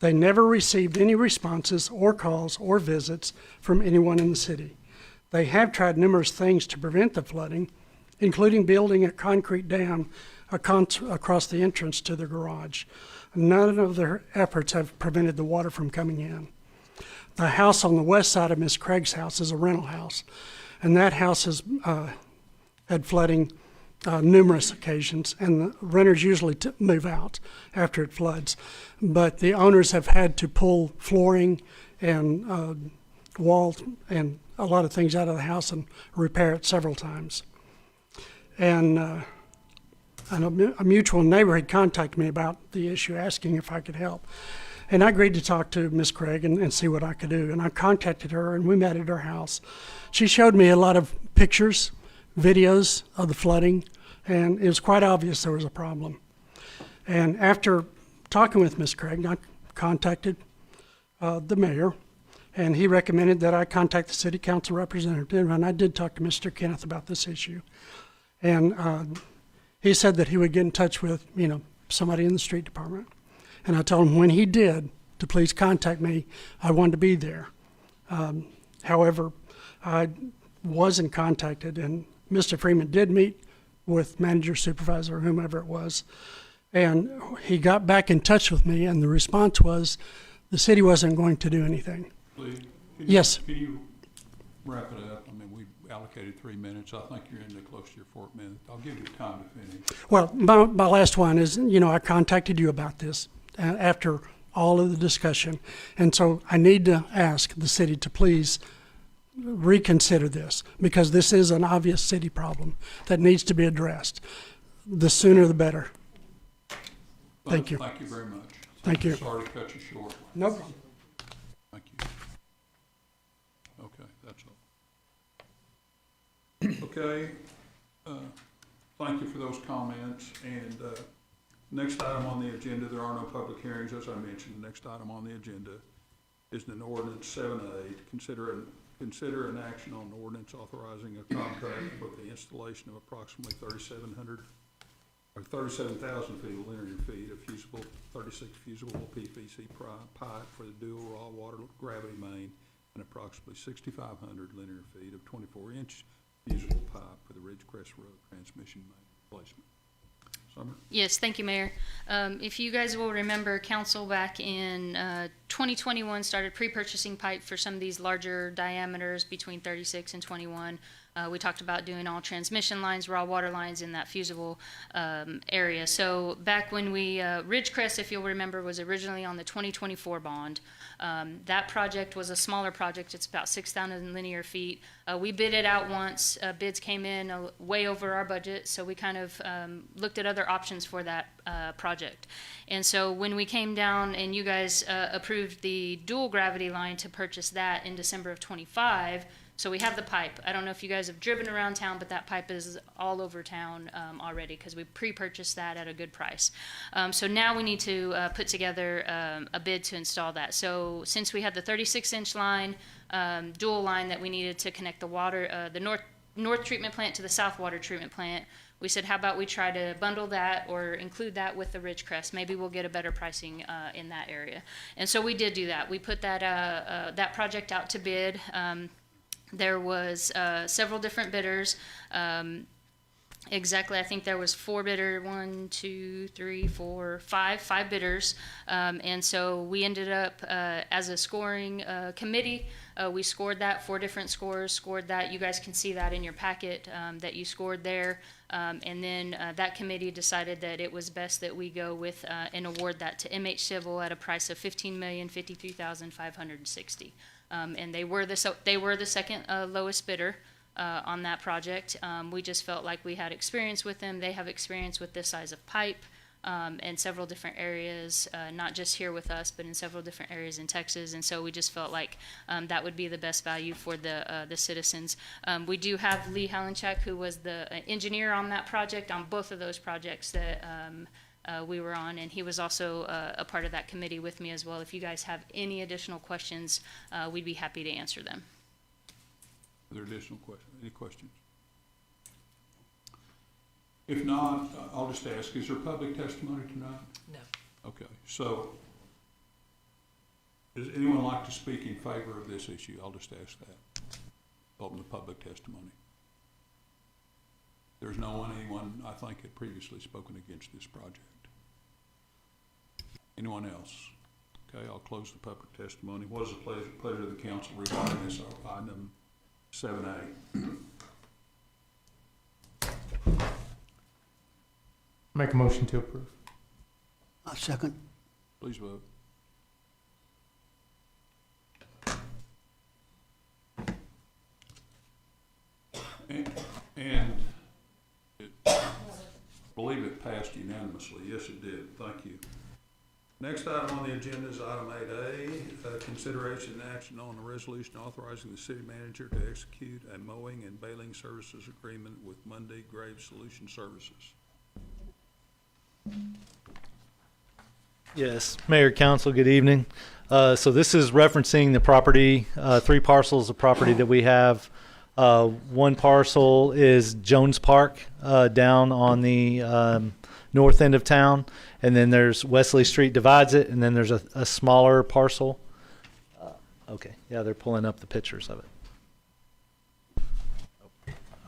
They never received any responses or calls or visits from anyone in the city. They have tried numerous things to prevent the flooding, including building a concrete dam across the entrance to the garage. None of their efforts have prevented the water from coming in. The house on the west side of Miss Craig's house is a rental house, and that house has had flooding numerous occasions, and the renters usually move out after it floods. But the owners have had to pull flooring and walls and a lot of things out of the house and repair it several times. And a mutual neighbor had contacted me about the issue, asking if I could help. And I agreed to talk to Miss Craig and see what I could do. And I contacted her, and we met at her house. She showed me a lot of pictures, videos of the flooding, and it was quite obvious there was a problem. And after talking with Miss Craig, I contacted the mayor, and he recommended that I contact the city council representative, and I did talk to Mr. Kenneth about this issue. And he said that he would get in touch with, somebody in the street department. And I told him when he did to please contact me. I wanted to be there. However, I wasn't contacted, and Mr. Freeman did meet with manager, supervisor, or whomever it was, and he got back in touch with me, and the response was the city wasn't going to do anything. Lee, Yes. Can you wrap it up? I mean, we allocated 3 minutes. I think you're into close to your 4th minute. I'll give you time to finish. Well, my last one is, I contacted you about this after all of the discussion. And so I need to ask the city to please reconsider this, because this is an obvious city problem that needs to be addressed. The sooner the better. Thank you. Thank you very much. Thank you. Sorry to cut you short. No problem. Thank you. Okay, that's all. Okay, thank you for those comments. And next item on the agenda, there are no public hearings, as I mentioned. The next item on the agenda is an ordinance 7A. Consider an action on an ordinance authorizing a contract for the installation of approximately 37,000 linear feet of fusible, 36 fusible PVC pipe for the dual raw water gravity main, and approximately 6,500 linear feet of 24-inch fusible pipe for the Ridgecrest Road transmission main replacement. Summer? Yes, thank you, Mayor. If you guys will remember, council back in 2021 started pre-purchasing pipe for some of these larger diameters between 36 and 21. We talked about doing all transmission lines, raw water lines in that fusible area. So back when Ridgecrest, if you'll remember, was originally on the 2024 bond. That project was a smaller project. It's about 6,000 linear feet. We bid it out once. Bids came in way over our budget, so we kind of looked at other options for that project. And so when we came down and you guys approved the dual gravity line to purchase that in December of 25, So we have the pipe. I don't know if you guys have driven around town, but that pipe is all over town already because we pre-purchased that at a good price. So now we need to put together a bid to install that. So since we had the 36-inch line, dual line that we needed to connect the water, the north treatment plant to the south water treatment plant, we said, how about we try to bundle that or include that with the Ridgecrest? Maybe we'll get a better pricing in that area. And so we did do that. We put that project out to bid. There was several different bidders. Exactly, I think there was five bidders. And so we ended up, as a scoring committee, we scored that, 4 different scores, scored that. You guys can see that in your packet, that you scored there. And then that committee decided that it was best that we go with and award that to MH Civil at a price of $15,053,560. And they were the second lowest bidder on that project. We just felt like we had experience with them. They have experience with this size of pipe in several different areas, not just here with us, but in several different areas in Texas. And so we just felt like that would be the best value for the citizens. We do have Lee Halenchuk, who was the engineer on that project, on both of those projects that we were on, and he was also a part of that committee with me as well. If you guys have any additional questions, we'd be happy to answer them. Are there additional questions? Any questions? If not, I'll just ask, is there public testimony tonight? No. Okay, so does anyone like to speak in favor of this issue? I'll just ask that. Open the public testimony. There's anyone, I think, had previously spoken against this project. Anyone else? Okay, I'll close the public testimony. What is the pleasure of the council regarding this item 7A? Make a motion to approve. A second. Please vote. And I believe it passed unanimously. Yes, it did. Thank you. Next item on the agenda is item 8A, consideration and action on a resolution authorizing the city manager to execute a mowing and baling services agreement with Monday Grave Solution Services. Yes, Mayor, Council, good evening. So this is referencing the property, 3 parcels of property that we have. One parcel is Jones Park down on the north end of town, and then there's Wesley Street divides it, and then there's a smaller parcel. Okay, yeah, they're pulling up the pictures of it.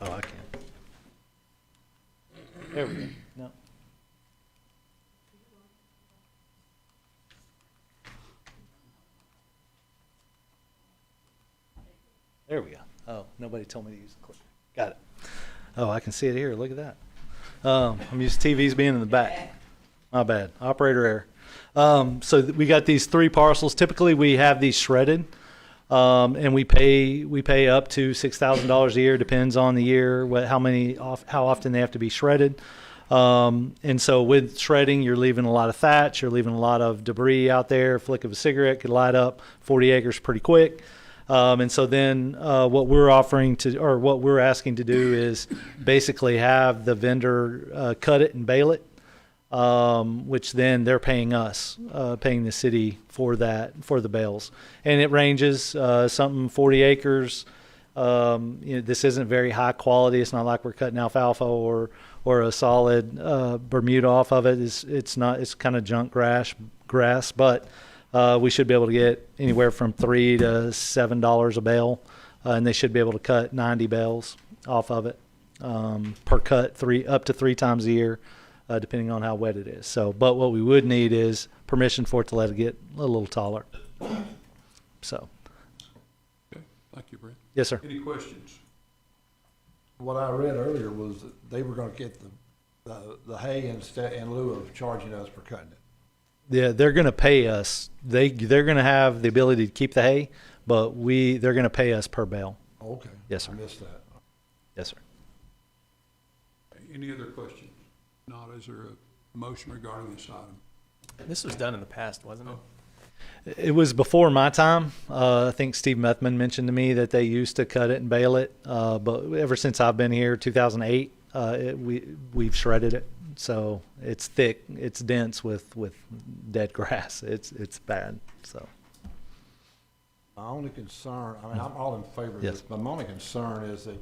Oh, I can't. There we go. No. There we go. Oh, nobody told me to use the clicker. Got it. Oh, I can see it here. Look at that. I'm used to TVs being in the back. My bad. Operator error. We got these 3 parcels. Typically, we have these shredded, and we pay up to $6,000 a year. Depends on the year, how often they have to be shredded. And so with shredding, you're leaving a lot of thatch. You're leaving a lot of debris out there. A flick of a cigarette could light up 40 acres pretty quick. And so then what we're asking to do is basically have the vendor cut it and bale it, which then they're paying us, paying the city for the bales. And it ranges something 40 acres. This isn't very high quality. It's not like we're cutting alfalfa or a solid Bermuda off of it. It's kind of junk grass, but we should be able to get anywhere from $3 to $7 a bale, and they should be able to cut 90 bales off of it per cut, up to 3 times a year, depending on how wet it is. So, but what we would need is permission for it to let it get a little taller. So. Okay, thank you, Brent. Yes, sir. Any questions? What I read earlier was that they were gonna get the hay in lieu of charging us for cutting it. Yeah, they're going to pay us. They're going to have the ability to keep the hay, but they're going to pay us per bale. Okay. Yes, sir. I missed that. Yes, sir. Any other questions? Not, is there a motion regarding this item? This was done in the past, wasn't it? It was before my time. I think Steve Methman mentioned to me that they used to cut it and bale it, but ever since I've been here, 2008, we've shredded it. So it's thick, it's dense with dead grass. It's bad. So My only concern, I mean, I'm all in favor of Yes. this, but my only concern is that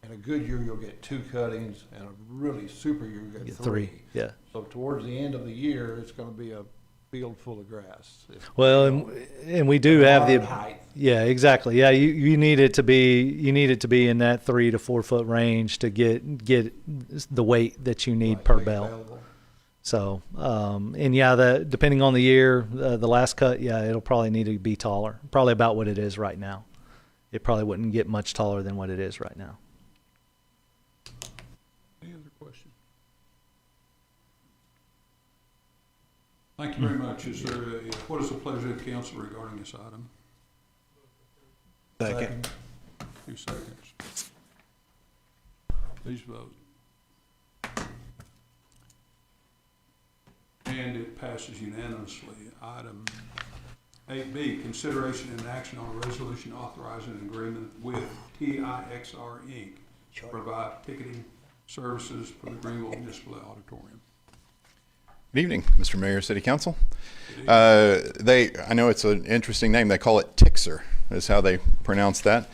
in a good year, you'll get 2 cuttings, and a really super year, you'll get 3. Yeah. So towards the end of the year, it's gonna be a field full of grass. Well, and we do have the Height. yeah, exactly. Yeah, you need it to be in that 3 to 4 foot range to get the weight that you need per bale. Available. So, and yeah, depending on the year, the last cut, yeah, it'll probably need to be taller, probably about what it is right now. It probably wouldn't get much taller than what it is right now. Any other questions? Thank you very much. Is there what is the pleasure of the council regarding this item? Second. 2 seconds. Please vote. And it passes unanimously. Item 8B, consideration and action on a resolution authorizing an agreement with TIXR Inc. to provide ticketing services for the Greenville Municipal Auditorium. Good evening, Mr. Mayor, City Council. I know it's an interesting name. They call it Tixer, is how they pronounce that.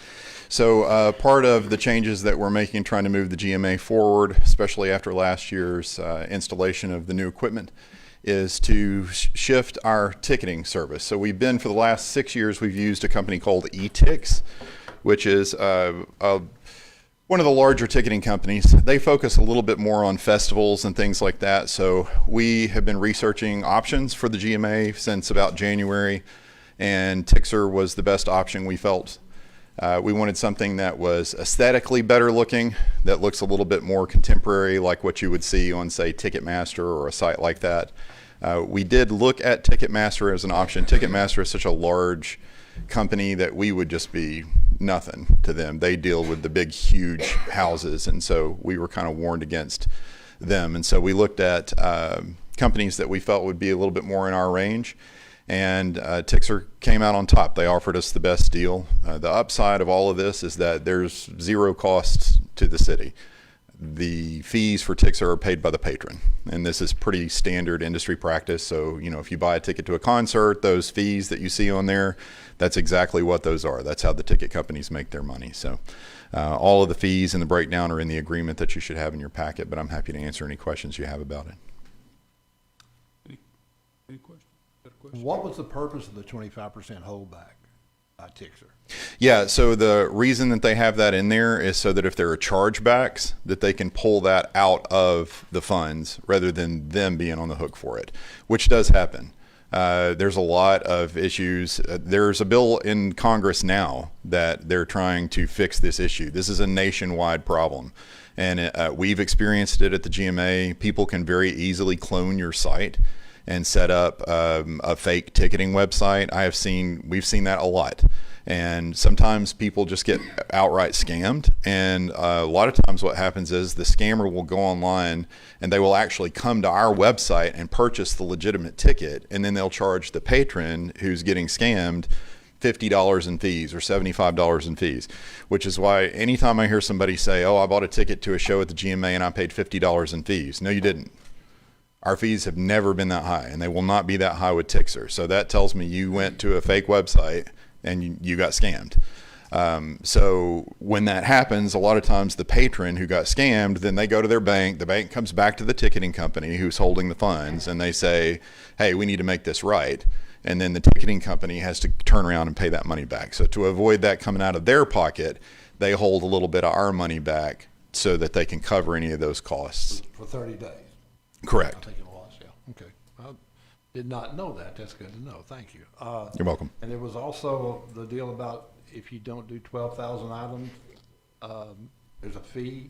So part of the changes that we're making, trying to move the GMA forward, especially after last year's installation of the new equipment, is to shift our ticketing service. So we've been, for the last 6 years, we've used a company called eTix, which is one of the larger ticketing companies. They focus a little bit more on festivals and things like that. So we have been researching options for the GMA since about January, and Tixer was the best option we felt. We wanted something that was aesthetically better looking, that looks a little bit more contemporary, like what you would see on, say, Ticketmaster or a site like that. We did look at Ticketmaster as an option. Ticketmaster is such a large company that we would just be nothing to them. They deal with the big, huge houses, and so we were kind of warned against them. And so we looked at companies that we felt would be a little bit more in our range, and Tixer came out on top. They offered us the best deal. The upside of all of this is that there's zero costs to the city. The fees for Tixer are paid by the patron, and this is pretty standard industry practice. So, you know, if you buy a ticket to a concert, those fees that you see on there, that's exactly what those are. That's how the ticket companies make their money. So all of the fees and the breakdown are in the agreement that you should have in your packet, but I'm happy to answer any questions you have about it. Any questions? Got a question? What was the purpose of the 25% holdback by Tixer? Yeah, so the reason that they have that in there is so that if there are chargebacks, that they can pull that out of the funds rather than them being on the hook for it, which does happen. There's a lot of issues. There's a bill in Congress now that they're trying to fix this issue. This is a nationwide problem, and we've experienced it at the GMA. People can very easily clone your site and set up a fake ticketing website. We've seen that a lot. And sometimes people just get outright scammed. And a lot of times what happens is the scammer will go online and they will actually come to our website and purchase the legitimate ticket. And then they'll charge the patron who's getting scammed $50 in fees or $75 in fees, which is why anytime I hear somebody say, oh, I bought a ticket to a show at the GMA and I paid $50 in fees. No, you didn't. Our fees have never been that high, and they will not be that high with Tixer. So that tells me you went to a fake website and you got scammed. So when that happens, a lot of times the patron who got scammed, then they go to their bank. The bank comes back to the ticketing company who's holding the funds, and they say, hey, we need to make this right. And then the ticketing company has to turn around and pay that money back. So to avoid that coming out of their pocket, they hold a little bit of our money back so that they can cover any of those costs. For 30 days. Correct. I think it was, yeah. Okay. I did not know that. That's good to know. Thank you. You're welcome. And there was also the deal about if you don't do 12,000 items, there's a fee.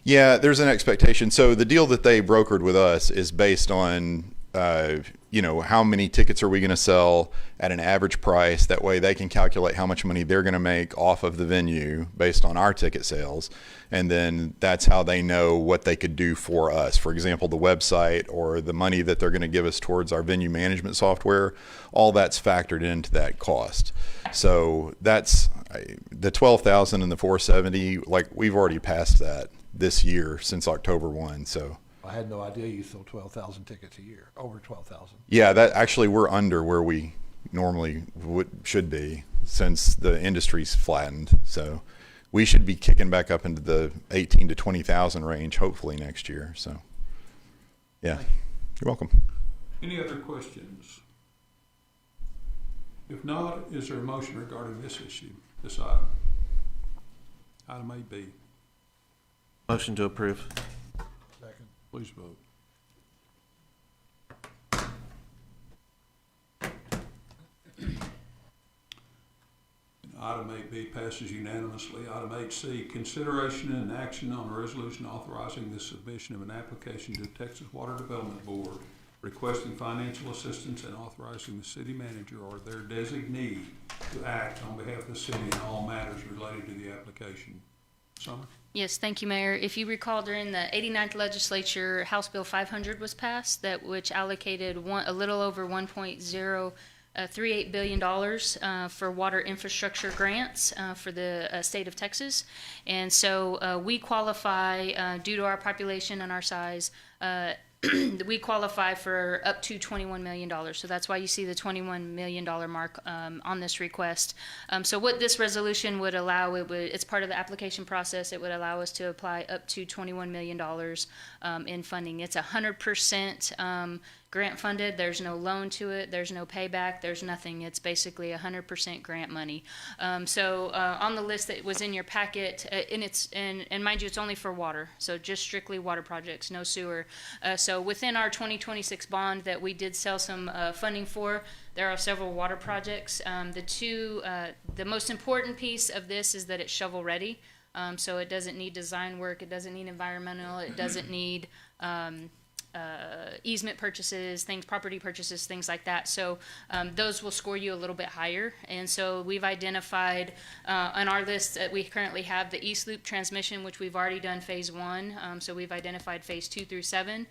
Yeah, there's an expectation. So the deal that they brokered with us is based on how many tickets are we going to sell at an average price? That way they can calculate how much money they're going to make off of the venue based on our ticket sales. And then that's how they know what they could do for us. For example, the website or the money that they're going to give us towards our venue management software, all that's factored into that cost. So that's the 12,000 and the 470, like we've already passed that this year since October 1. So I had no idea you sold 12,000 tickets a year, over 12,000. yeah, that actually we're under where we normally should be since the industry's flattened. So we should be kicking back up into the 18 to 20,000 range hopefully next year. So yeah, you're welcome. Any other questions? If not, is there a motion regarding this issue, this item? Item 8B. Motion to approve. Second. Please vote. Item 8B passes unanimously. Item 8C, consideration and action on a resolution authorizing the submission of an application to the Texas Water Development Board requesting financial assistance and authorizing the city manager or their designee to act on behalf of the city in all matters related to the application. Summer? Yes, thank you, Mayor. If you recall, during the 89th legislature, House Bill 500 was passed, which allocated a little over $1.038 billion for water infrastructure grants for the state of Texas. And so we qualify, due to our population and our size, we qualify for up to $21 million. So that's why you see the $21 million mark on this request. So what this resolution would allow, it's part of the application process. It would allow us to apply up to $21 million in funding. It's 100% grant funded. There's no loan to it. There's no payback. There's nothing. It's basically 100% grant money. So on the list that was in your packet, and mind you, it's only for water. So just strictly water projects, no sewer. So within our 2026 bond that we did sell some funding for, there are several water projects. The most important piece of this is that it's shovel ready. So it doesn't need design work. It doesn't need environmental. It doesn't need easement purchases, property purchases, things like that. So those will score you a little bit higher. And so we've identified on our list that we currently have the East Loop transmission, which we've already done phase 1. So we've identified phase 2 through 7.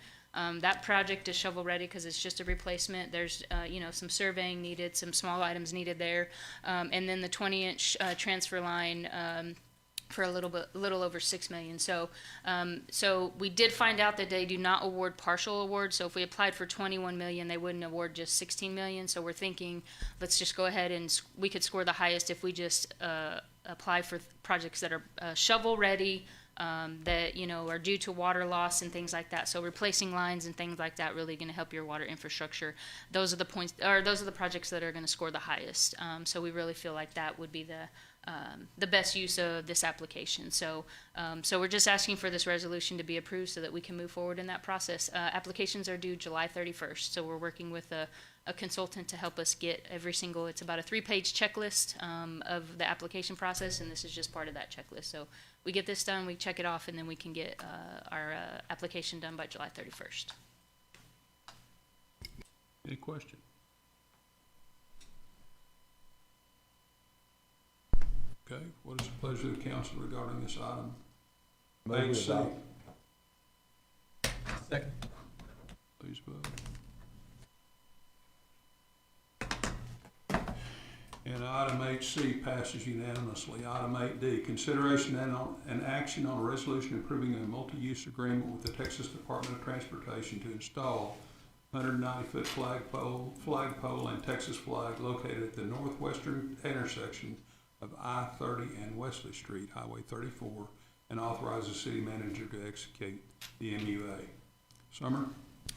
That project is shovel ready because it's just a replacement. There's some surveying needed, some small items needed there, and then the 20-inch transfer line for a little over $6 million. So we did find out that they do not award partial awards. So if we applied for $21 million, they wouldn't award just $16 million. So we're thinking, let's just go ahead and we could score the highest if we just apply for projects that are shovel ready, that are due to water loss and things like that. So replacing lines and things like that really going to help your water infrastructure. Those are the projects that are going to score the highest. So we really feel like that would be the best use of this application. So we're just asking for this resolution to be approved so that we can move forward in that process. Applications are due July 31st. So we're working with a consultant to help us get it's about a 3-page checklist of the application process, and this is just part of that checklist. So we get this done, we check it off, and then we can get our application done by July 31st. Any question? Okay, what is the pleasure of the council regarding this item? Move to 8C. adopt. Second. Please vote. And item 8C passes unanimously. Item 8D, consideration and action on a resolution approving a multi-use agreement with the Texas Department of Transportation to install 190-foot flagpole and Texas flag located at the northwestern intersection of I-30 and Wesley Street, Highway 34, and authorize the city manager to execute the MUA. Summer?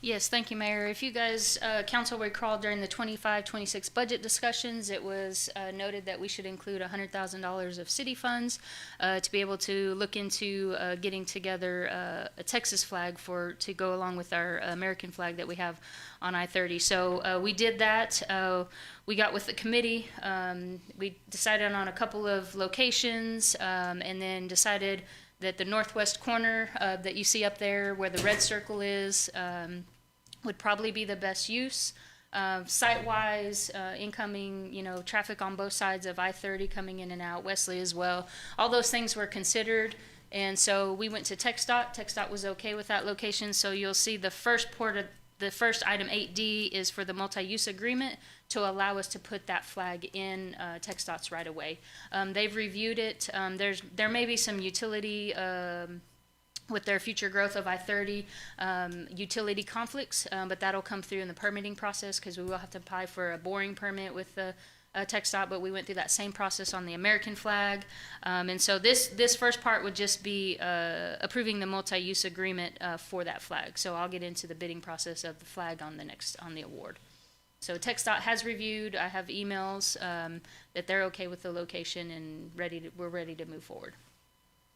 Yes, thank you, Mayor. If you guys, council recall during the 25-26 budget discussions, it was noted that we should include $100,000 of city funds to be able to look into getting together a Texas flag to go along with our American flag that we have on I-30. So we did that. We got with the committee. We decided on a couple of locations and then decided that the northwest corner that you see up there where the red circle is, would probably be the best use. Site-wise, incoming, traffic on both sides of I-30 coming in and out, Wesley as well. All those things were considered. And so we went to TxDOT. TxDOT was okay with that location. So you'll see the first item 8D is for the multi-use agreement to allow us to put that flag in TxDOT's right away. They've reviewed it. There may be some utility with their future growth of I-30 utility conflicts, but that'll come through in the permitting process because we will have to apply for a boring permit with the TxDOT, but we went through that same process on the American flag. And so this first part would just be approving the multi-use agreement for that flag. So I'll get into the bidding process of the flag on the award. So TxDOT has reviewed. I have emails that they're okay with the location and we're ready to move forward.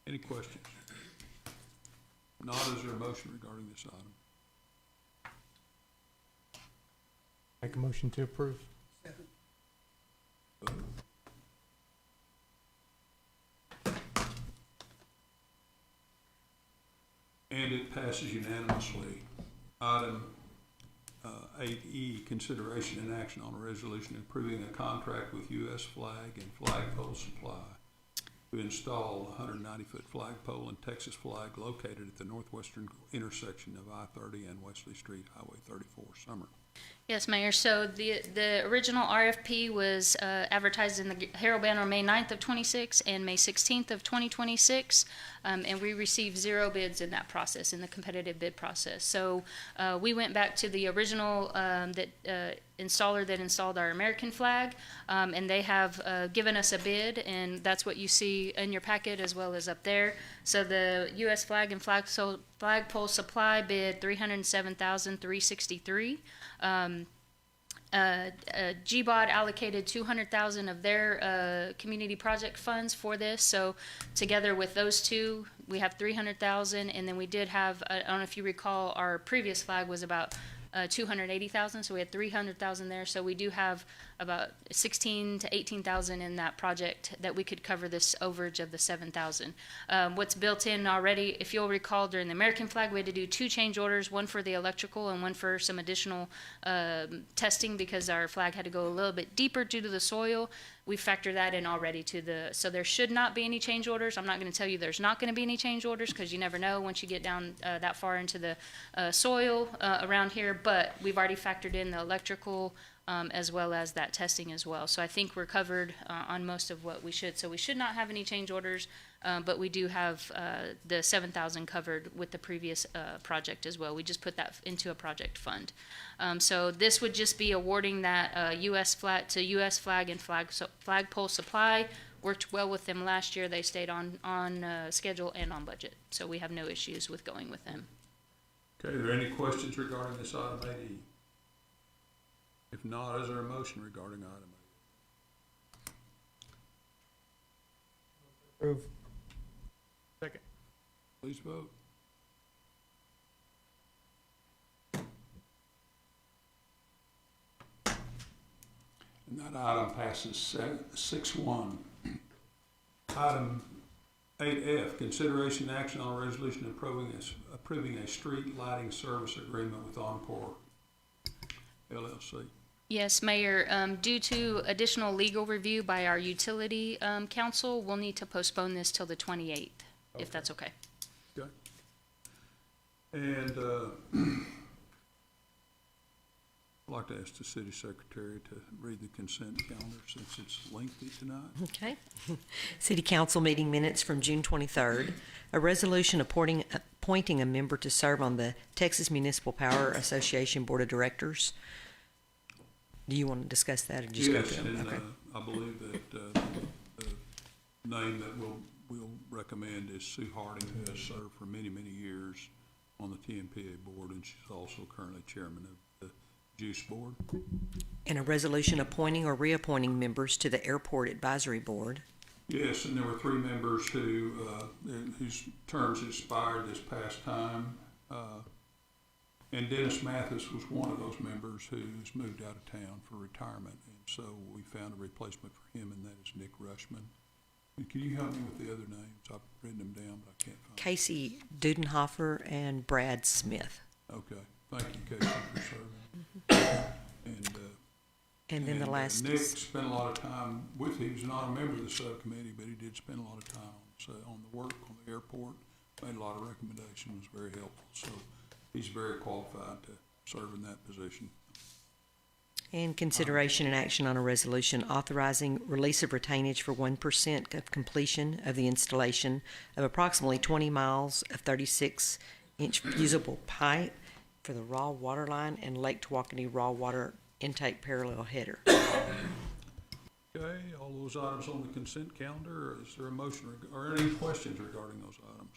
Any questions? Not, is there a motion regarding this item? Make a motion to approve. And it passes unanimously. Item 8E, consideration and action on a resolution approving a contract with U.S. Flag and Flagpole Supply to install a 190-foot flagpole and Texas flag located at the northwestern intersection of I-30 and Wesley Street, Highway 34, Summer. Yes, Mayor. So the original RFP was advertised in the Herald Banner May 9th of 26 and May 16th of 2026, and we received 0 bids in that process, in the competitive bid process. So we went back to the original installer that installed our American flag, and they have given us a bid, and that's what you see in your packet as well as up there. So the U.S. Flag and Flagpole Supply bid $307,363. GBOD allocated $200,000 of their community project funds for this. So together with those two, we have $300,000, and then we did have, I don't know if you recall, our previous flag was about $280,000, so we had $300,000 there. So we do have about $16,000 to $18,000 in that project that we could cover this overage of the $7,000. What's built in already, if you'll recall, during the American flag, we had to do 2 change orders, one for the electrical and one for some additional testing because our flag had to go a little bit deeper due to the soil. We factor that in already so there should not be any change orders. I'm not going to tell you there's not going to be any change orders because you never know once you get down that far into the soil around here, but we've already factored in the electrical as well as that testing as well. So I think we're covered on most of what we should. So we should not have any change orders, but we do have the $7,000 covered with the previous project as well. We just put that into a project fund. So this would just be awarding that U.S. Flag and Flagpole Supply. Worked well with them last year. They stayed on schedule and on budget. So we have no issues with going with them. Okay, are there any questions regarding this item 8E? If not, is there a motion regarding item 8? Approve. Second. Please vote. And that item passes 6-1. Item 8F, consideration and action on a resolution approving a street lighting service agreement with Encore LLC. Yes, Mayor. Due to additional legal review by our utility council, we'll need to postpone this till the 28th, if that's okay. Okay. And I'd like to ask the city secretary to read the consent calendar since it's lengthy tonight. Okay. City Council meeting minutes from June 23rd. A resolution appointing a member to serve on the Texas Municipal Power Association Board of Directors. Do you want to discuss that or just go Yes, through it? and Okay. I believe that the name that we'll recommend is Sue Harding, who has served for many, many years on the TMPA board, and she's also currently chairman of the Juice Board. And a resolution appointing or reappointing members to the Airport Advisory Board. Yes, and there were 3 members whose terms expired this past time. And Dennis Mathis was one of those members who's moved out of town for retirement. And so we found a replacement for him, and that is Nick Rushman. And can you help me with the other names? I've written them down, but I can't find them. Casey Dudenhofer and Brad Smith. Okay. Thank you, Casey, for serving. And then the last. Nick spent a lot of time with, he was not a member of the subcommittee, but he did spend a lot of time on the work on the airport, made a lot of recommendations, was very helpful. So he's very qualified to serve in that position. And consideration and action on a resolution authorizing release of retainage for 1% of completion of the installation of approximately 20 miles of 36-inch fusible pipe for the raw water line and Lake Tawakoni raw water intake parallel header. Okay, all those items on the consent calendar, or is there a motion, or any questions regarding those items?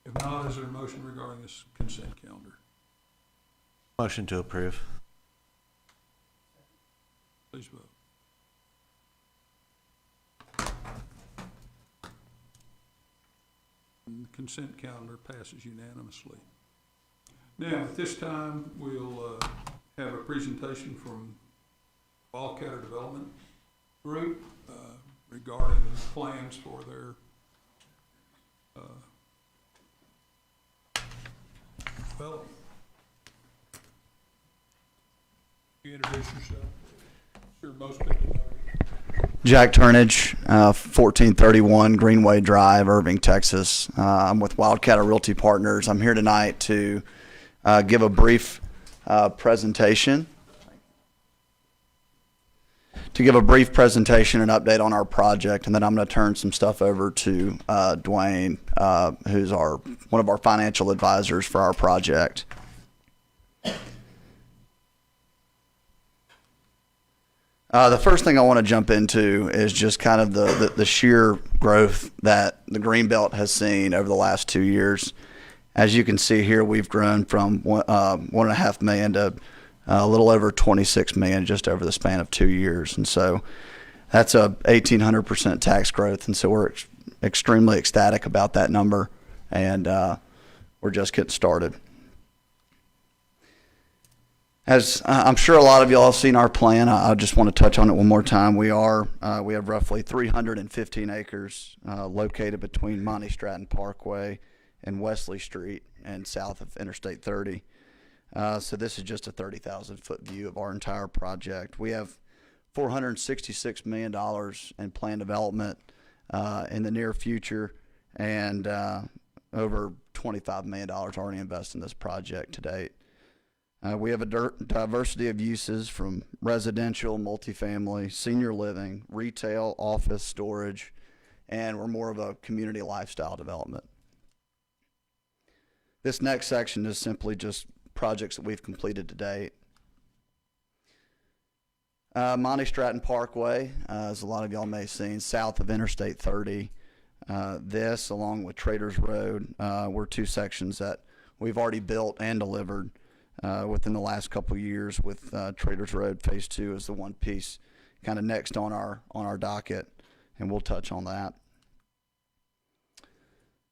If not, is there a motion regarding this consent calendar? Motion to approve. Please vote. And the consent calendar passes unanimously. Now, at this time, we'll have a presentation from Wildcatter Development Group regarding plans for their development. You introduce yourself. Sure, most people know you. Jack Turnage, 1431 Greenway Drive, Irving, Texas. I'm with Wildcatter Realty Partners. I'm here tonight to give a brief presentation. And update on our project, and then I'm going to turn some stuff over to Dwayne, who's one of our financial advisors for our project. The first thing I want to jump into is just kind of the sheer growth that the Greenbelt has seen over the last 2 years. As you can see here, we've grown from 1.5 million to a little over 26 million just over the span of 2 years. And so that's a 1,800% tax growth. And so we're extremely ecstatic about that number. And we're just getting started. As I'm sure a lot of y'all have seen our plan, I just want to touch on it one more time. We have roughly 315 acres located between Monty Stratton Parkway and Wesley Street and south of Interstate 30. So this is just a 30,000-foot view of our entire project. We have $466 million in planned development in the near future, and over $25 million already invested in this project to date. We have a diversity of uses from residential, multifamily, senior living, retail, office, storage, and we're more of a community lifestyle development. This next section is simply just projects that we've completed to date. Monty Stratton Parkway, as a lot of y'all may have seen, south of Interstate 30. This, along with Traders Road, were two sections that we've already built and delivered within the last couple of years, with Traders Road Phase 2 is the one piece kind of next on our docket, and we'll touch on that.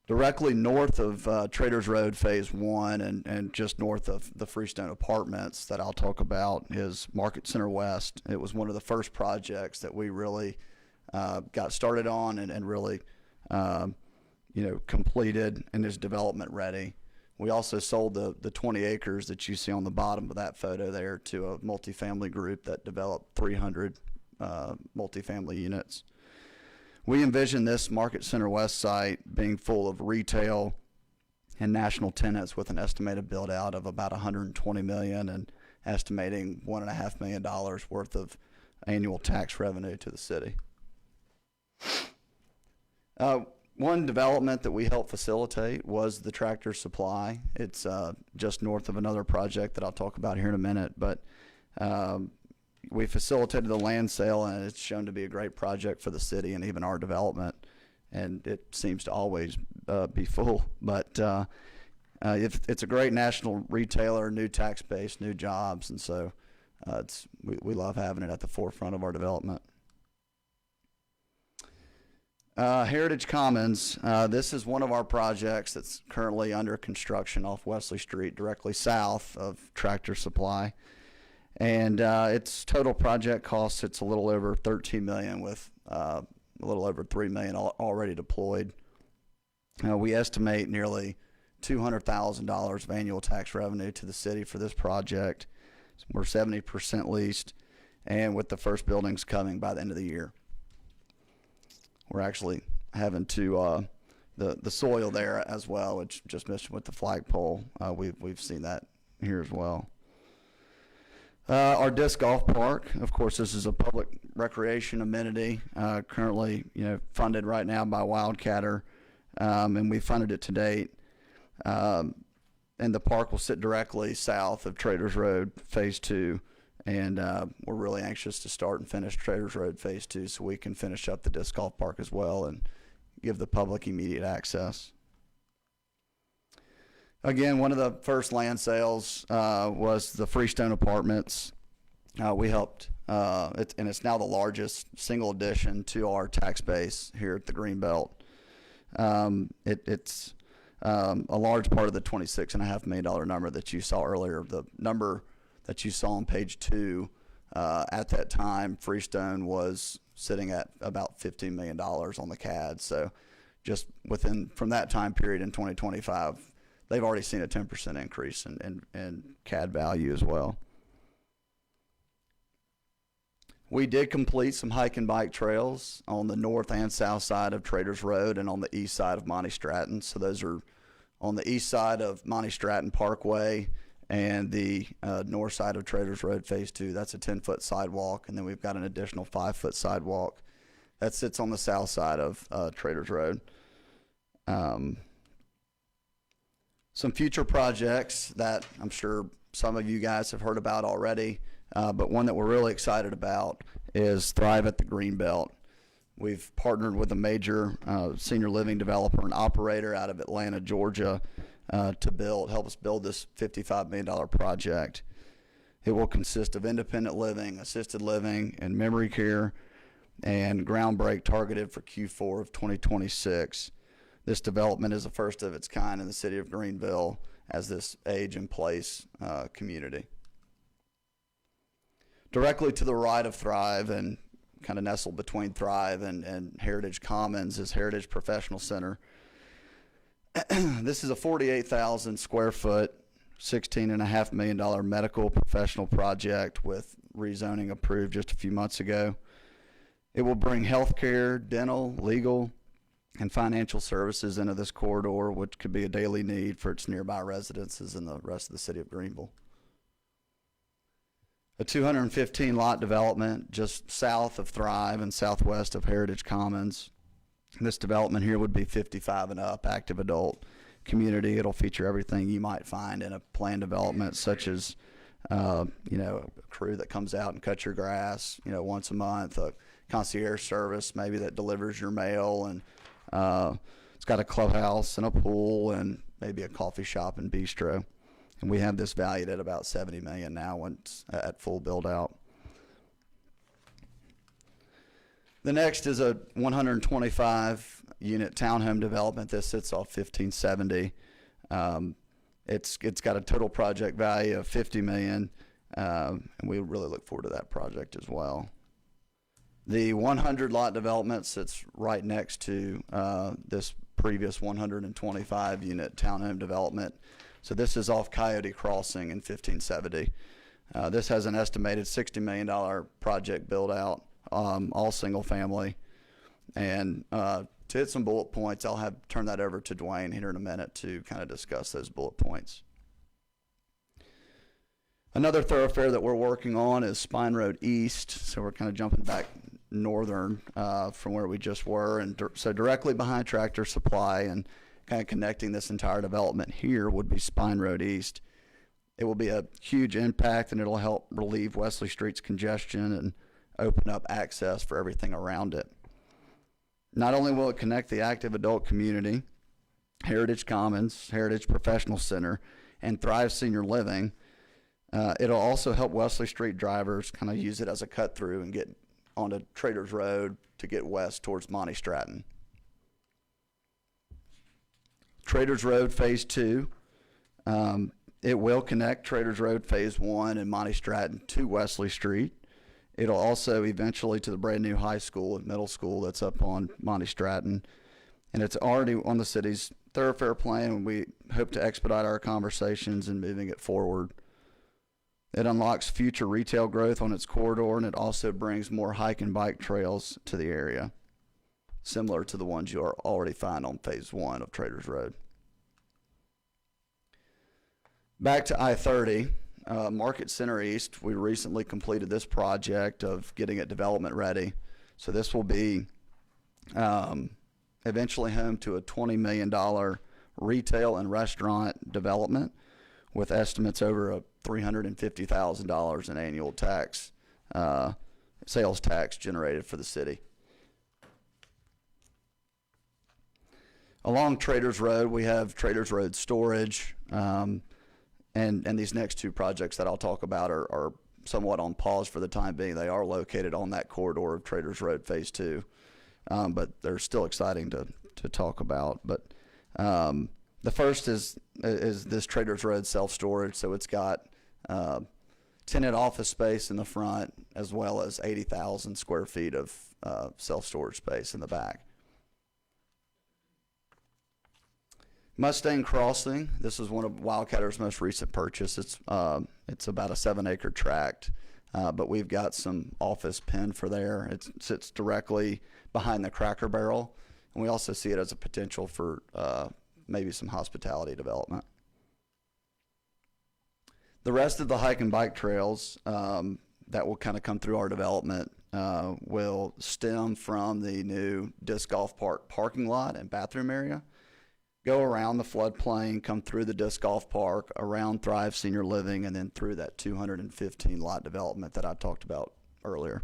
Directly north of Traders Road Phase 1 and just north of the Freestone Apartments that I'll talk about is Market Center West. It was one of the first projects that we really got started on and really completed and is development ready. We also sold the 20 acres that you see on the bottom of that photo there to a multifamily group that developed 300 multifamily units. We envision this Market Center West site being full of retail and national tenants with an estimated build out of about $120 million and estimating $1.5 million worth of annual tax revenue to the city. One development that we helped facilitate was the Tractor Supply. It's just north of another project that I'll talk about here in a minute, but we facilitated the land sale, and it's shown to be a great project for the city and even our development, and it seems to always be full. But it's a great national retailer, new tax base, new jobs, and so we love having it at the forefront of our development. Heritage Commons, this is one of our projects that's currently under construction off Wesley Street, directly south of Tractor Supply. And its total project cost sits a little over $13 million with a little over $3 million already deployed. We estimate nearly $200,000 of annual tax revenue to the city for this project. We're 70% leased, and with the first buildings coming by the end of the year. We're actually having to, the soil there as well, which just mentioned with the flagpole, we've seen that here as well. Our disc golf park, of course, this is a public recreation amenity, currently, funded right now by Wildcatter, and we funded it to date. And the park will sit directly south of Traders Road Phase 2, and we're really anxious to start and finish Traders Road Phase 2 so we can finish up the disc golf park as well and give the public immediate access. Again, one of the first land sales was the Freestone Apartments. We helped, and it's now the largest single addition to our tax base here at the Greenbelt. It's a large part of the $26.5 million number that you saw earlier. The number that you saw on page 2, at that time, Freestone was sitting at about $15 million on the CAD. So just from that time period in 2025, they've already seen a 10% increase in CAD value as well. We did complete some hike and bike trails on the north and south side of Traders Road and on the east side of Monty Stratton. So those are on the east side of Monty Stratton Parkway and the north side of Traders Road Phase 2. That's a 10-foot sidewalk, and then we've got an additional 5-foot sidewalk that sits on the south side of Traders Road. Some future projects that I'm sure some of you guys have heard about already, but one that we're really excited about is Thrive at the Greenbelt. We've partnered with a major senior living developer and operator out of Atlanta, Georgia, to help us build this $55 million project. It will consist of independent living, assisted living, and memory care, and ground break targeted for Q4 of 2026. This development is the first of its kind in the city of Greenville as this age in place community. Directly to the right of Thrive and kind of nestled between Thrive and Heritage Commons is Heritage Professional Center. This is a 48,000 square foot, $16.5 million medical professional project with rezoning approved just a few months ago. It will bring healthcare, dental, legal, and financial services into this corridor, which could be a daily need for its nearby residences in the rest of the city of Greenville. A 215 lot development just south of Thrive and southwest of Heritage Commons. This development here would be 55 and up, active adult community. It'll feature everything you might find in a planned development, such as, a crew that comes out and cuts your grass, once a month, a concierge service maybe that delivers your mail, and it's got a clubhouse and a pool and maybe a coffee shop and bistro. And we have this valued at about $70 million now once at full build out. The next is a 125 unit townhome development. This sits off 1570. It's got a total project value of $50 million, and we really look forward to that project as well. The 100 lot development sits right next to this previous 125 unit townhome development. So this is off Coyote Crossing in 1570. This has an estimated $60 million project build out, all single family. And to hit some bullet points, I'll turn that over to Dwayne here in a minute to kind of discuss those bullet points. Another thoroughfare that we're working on is Spine Road East. So we're kind of jumping back northern from where we just were. And so directly behind Tractor Supply and kind of connecting this entire development here would be Spine Road East. It will be a huge impact, and it'll help relieve Wesley Street's congestion and open up access for everything around it. Not only will it connect the active adult community, Heritage Commons, Heritage Professional Center, and Thrive Senior Living, it'll also help Wesley Street drivers kind of use it as a cut through and get onto Traders Road to get west towards Monty Stratton. Traders Road Phase 2, it will connect Traders Road Phase 1 and Monty Stratton to Wesley Street. It'll also eventually to the brand new high school and middle school that's up on Monty Stratton. And it's already on the city's thoroughfare plan, and we hope to expedite our conversations in moving it forward. It unlocks future retail growth on its corridor, and it also brings more hike and bike trails to the area, similar to the ones you are already find on phase 1 of Traders Road. Back to I-30, Market Center East, we recently completed this project of getting it development ready. So this will be eventually home to a $20 million retail and restaurant development with estimates over $350,000 in annual tax, sales tax generated for the city. Along Traders Road, we have Traders Road Storage, and these next two projects that I'll talk about are somewhat on pause for the time being. They are located on that corridor of Traders Road Phase 2, but they're still exciting to talk about. But the first is this Traders Road self-storage. So it's got tenant office space in the front, as well as 80,000 square feet of self-storage space in the back. Mustang Crossing, this is one of Wildcatter's most recent purchase. It's about a 7-acre tract, but we've got some office pen for there. It sits directly behind the Cracker Barrel, and we also see it as a potential for maybe some hospitality development. The rest of the hike and bike trails that will kind of come through our development will stem from the new disc golf park parking lot and bathroom area, go around the floodplain, come through the disc golf park, around Thrive Senior Living, and then through that 215 lot development that I talked about earlier.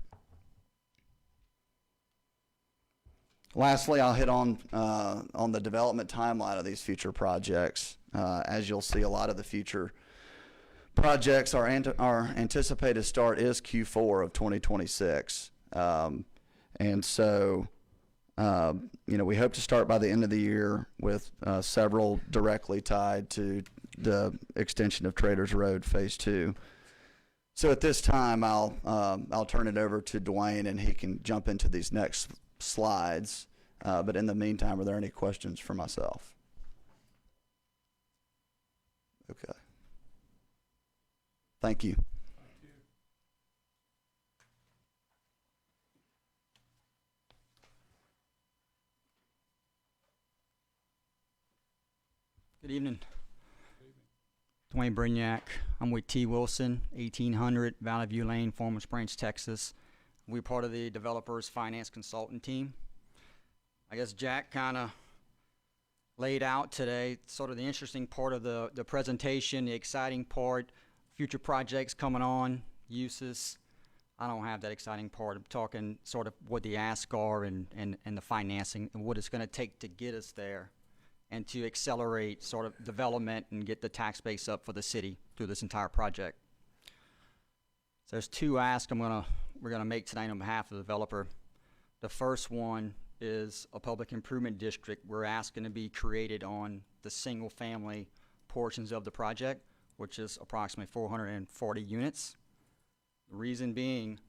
Lastly, I'll hit on the development timeline of these future projects. As you'll see, a lot of the future projects, our anticipated start is Q4 of 2026. And so, we hope to start by the end of the year with several directly tied to the extension of Traders Road Phase 2. So at this time, I'll turn it over to Dwayne, and he can jump into these next slides. But in the meantime, are there any questions for myself? Okay. Thank you. Good evening. Dwayne Brignac. I'm with T. Wilson, 1800 Valley View Lane, Foreman's Branch, Texas. We're part of the developer's finance consultant team. I guess Jack kind of laid out today sort of the interesting part of the presentation, the exciting part, future projects coming on, uses. I don't have that exciting part. I'm talking sort of what the asks are and the financing and what it's going to take to get us there and to accelerate sort of development and get the tax base up for the city through this entire project. So there's two asks we're gonna make tonight on behalf of the developer. The first one is a public improvement district we're asking to be created on the single family portions of the project, which is approximately 440 units. The reason being,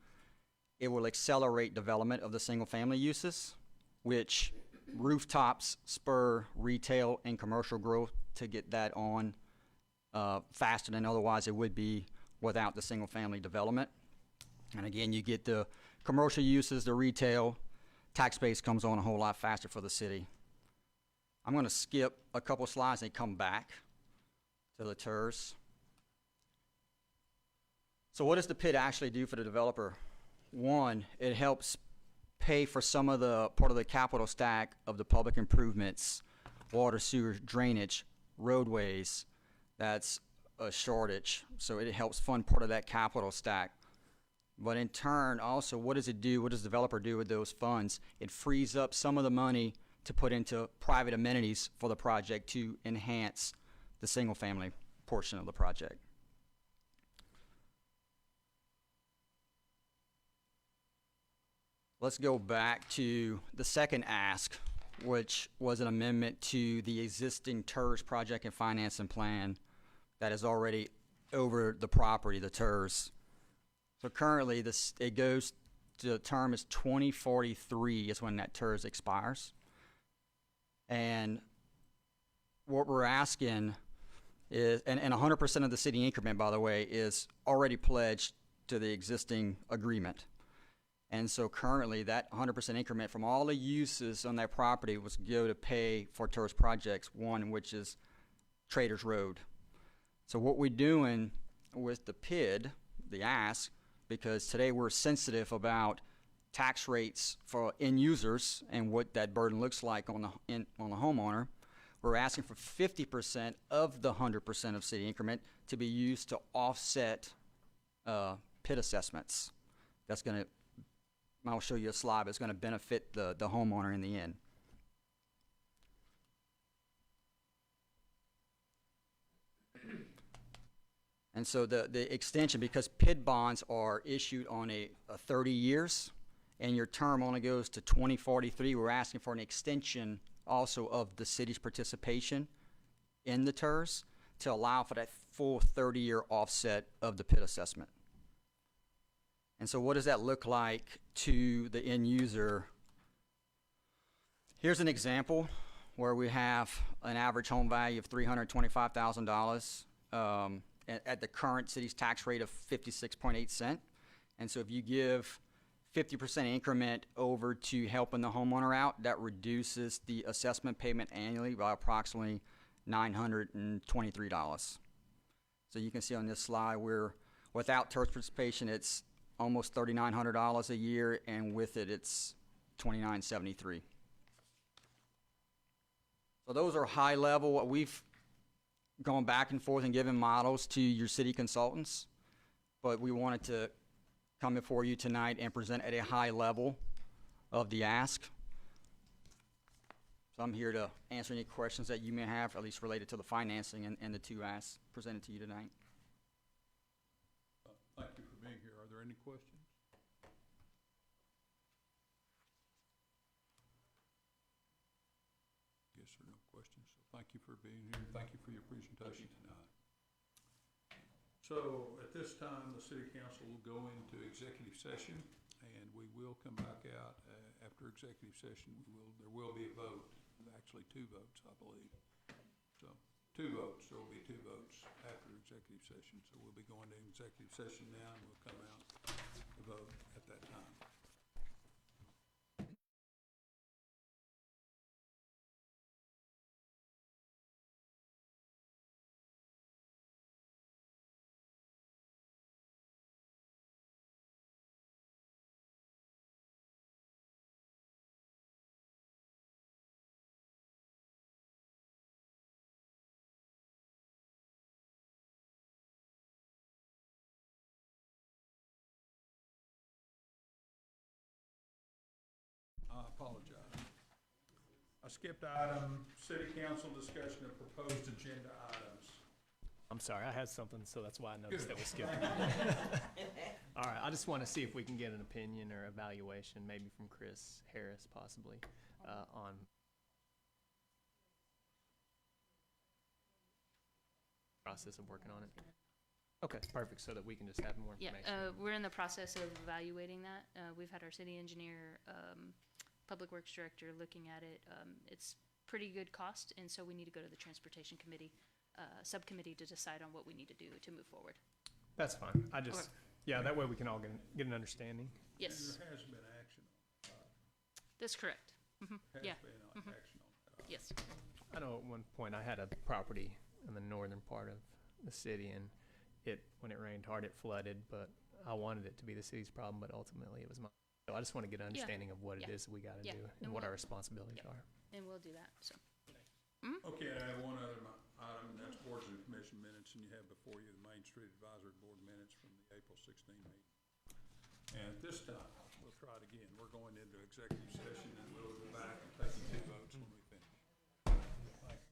it will accelerate development of the single family uses, which rooftops spur retail and commercial growth to get that on faster than otherwise it would be without the single family development. And again, you get the commercial uses, the retail, tax base comes on a whole lot faster for the city. I'm going to skip a couple slides and come back to the TERS. So what does the PIT actually do for the developer? One, it helps pay for some of the part of the capital stack of the public improvements, water, sewer, drainage, roadways. That's a shortage. So it helps fund part of that capital stack. But in turn, also, what does it do? What does the developer do with those funds? It frees up some of the money to put into private amenities for the project to enhance the single family portion of the project. Let's go back to the second ask, which was an amendment to the existing TERS project and financing plan that is already over the property, the TERS. So currently, it goes to the term is 2043 is when that TERS expires. And what we're asking is, and 100% of the city increment, by the way, is already pledged to the existing agreement. And so currently, that 100% increment from all the uses on that property was go to pay for tourist projects, one which is Traders Road. So what we're doing with the PID, the ask, because today we're sensitive about tax rates for end users and what that burden looks like on the homeowner, we're asking for 50% of the 100% of city increment to be used to offset PID assessments. That's going to, I'll show you a slide, but it's going to benefit the homeowner in the end. And so the extension, because PID bonds are issued on a 30 years, and your term only goes to 2043, we're asking for an extension also of the city's participation in the TERS to allow for that full 30-year offset of the PID assessment. And so what does that look like to the end user? Here's an example where we have an average home value of $325,000 at the current city's tax rate of 56.8 cents. And so if you give 50% increment over to helping the homeowner out, that reduces the assessment payment annually by approximately $923. So you can see on this slide, without TERS participation, it's almost $3,900 a year, and with it, it's $2,973. So those are high level. We've gone back and forth and given models to your city consultants, but we wanted to come before you tonight and present at a high level of the ask. So I'm here to answer any questions that you may have, at least related to the financing and the two asks presented to you tonight. Thank you for being here. Are there any questions? Yes or no questions. So thank you for being here. Thank you for your presentation tonight. So at this time, the city council will go into executive session, and we will come back out after executive session. There will be a vote, actually 2 votes, I believe. So 2 votes. There will be 2 votes after executive session. So we'll be going to executive session now, and we'll come out to vote at that time. I apologize. I skipped item, city council discussion of proposed agenda items. I'm sorry, I had something, so that's why I noticed that we skipped. All right, I just want to see if we can get an opinion or evaluation, maybe from Chris Harris possibly, on process of working on it. Okay, perfect, so that we can just have more information. Yeah, we're in the process of evaluating that. We've had our city engineer, public works director looking at it. It's pretty good cost, and so we need to go to the transportation committee, subcommittee to decide on what we need to do to move forward. That's fine. I just, Okay. yeah, that way we can all get an understanding. Yes. There has been action on That's correct. Mm-hmm. has Yeah. been action on that. Yes. I know at one point I had a property in the northern part of the city, and when it rained hard, it flooded, but I wanted it to be the city's problem, but ultimately it was mine. So I just want to get an understanding of what it is we got to do and what our responsibilities are. And we'll do that, so. Okay, I have one other item, and that's boards and commission minutes, and you have before you the Main Street Advisory Board minutes from the April 16 meeting. And at this time, we'll try it again. We're going into executive session, and we'll go back and take 2 votes when we finish. Thank you.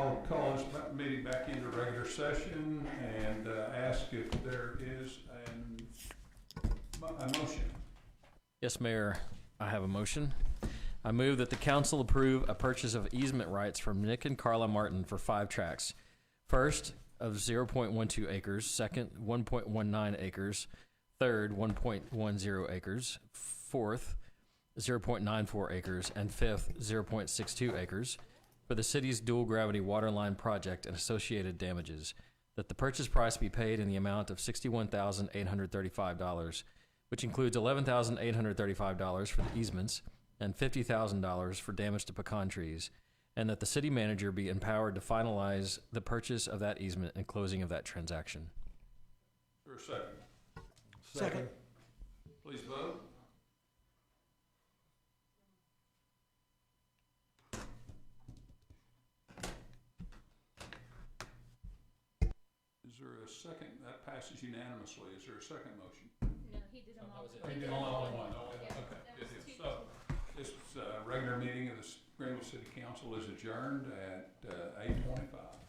I'll call this meeting back into regular session and ask if there is a motion. Yes, Mayor, I have a motion. I move that the council approve a purchase of easement rights from Nick and Carla Martin for 5 tracts. First, of 0.12 acres. Second, 1.19 acres. Third, 1.10 acres. Fourth, 0.94 acres. And fifth, 0.62 acres for the city's dual gravity water line project and associated damages. That the purchase price be paid in the amount of $61,835, which includes $11,835 for the easements and $50,000 for damage to pecan trees, and that the city manager be empowered to finalize the purchase of that easement and closing of that transaction. For a second. Second. Please vote. Is there a second? That passes unanimously. Is there a second motion? No, he did them all. He did only one. Okay. So this regular meeting of the Greenville City Council is adjourned at 8:25.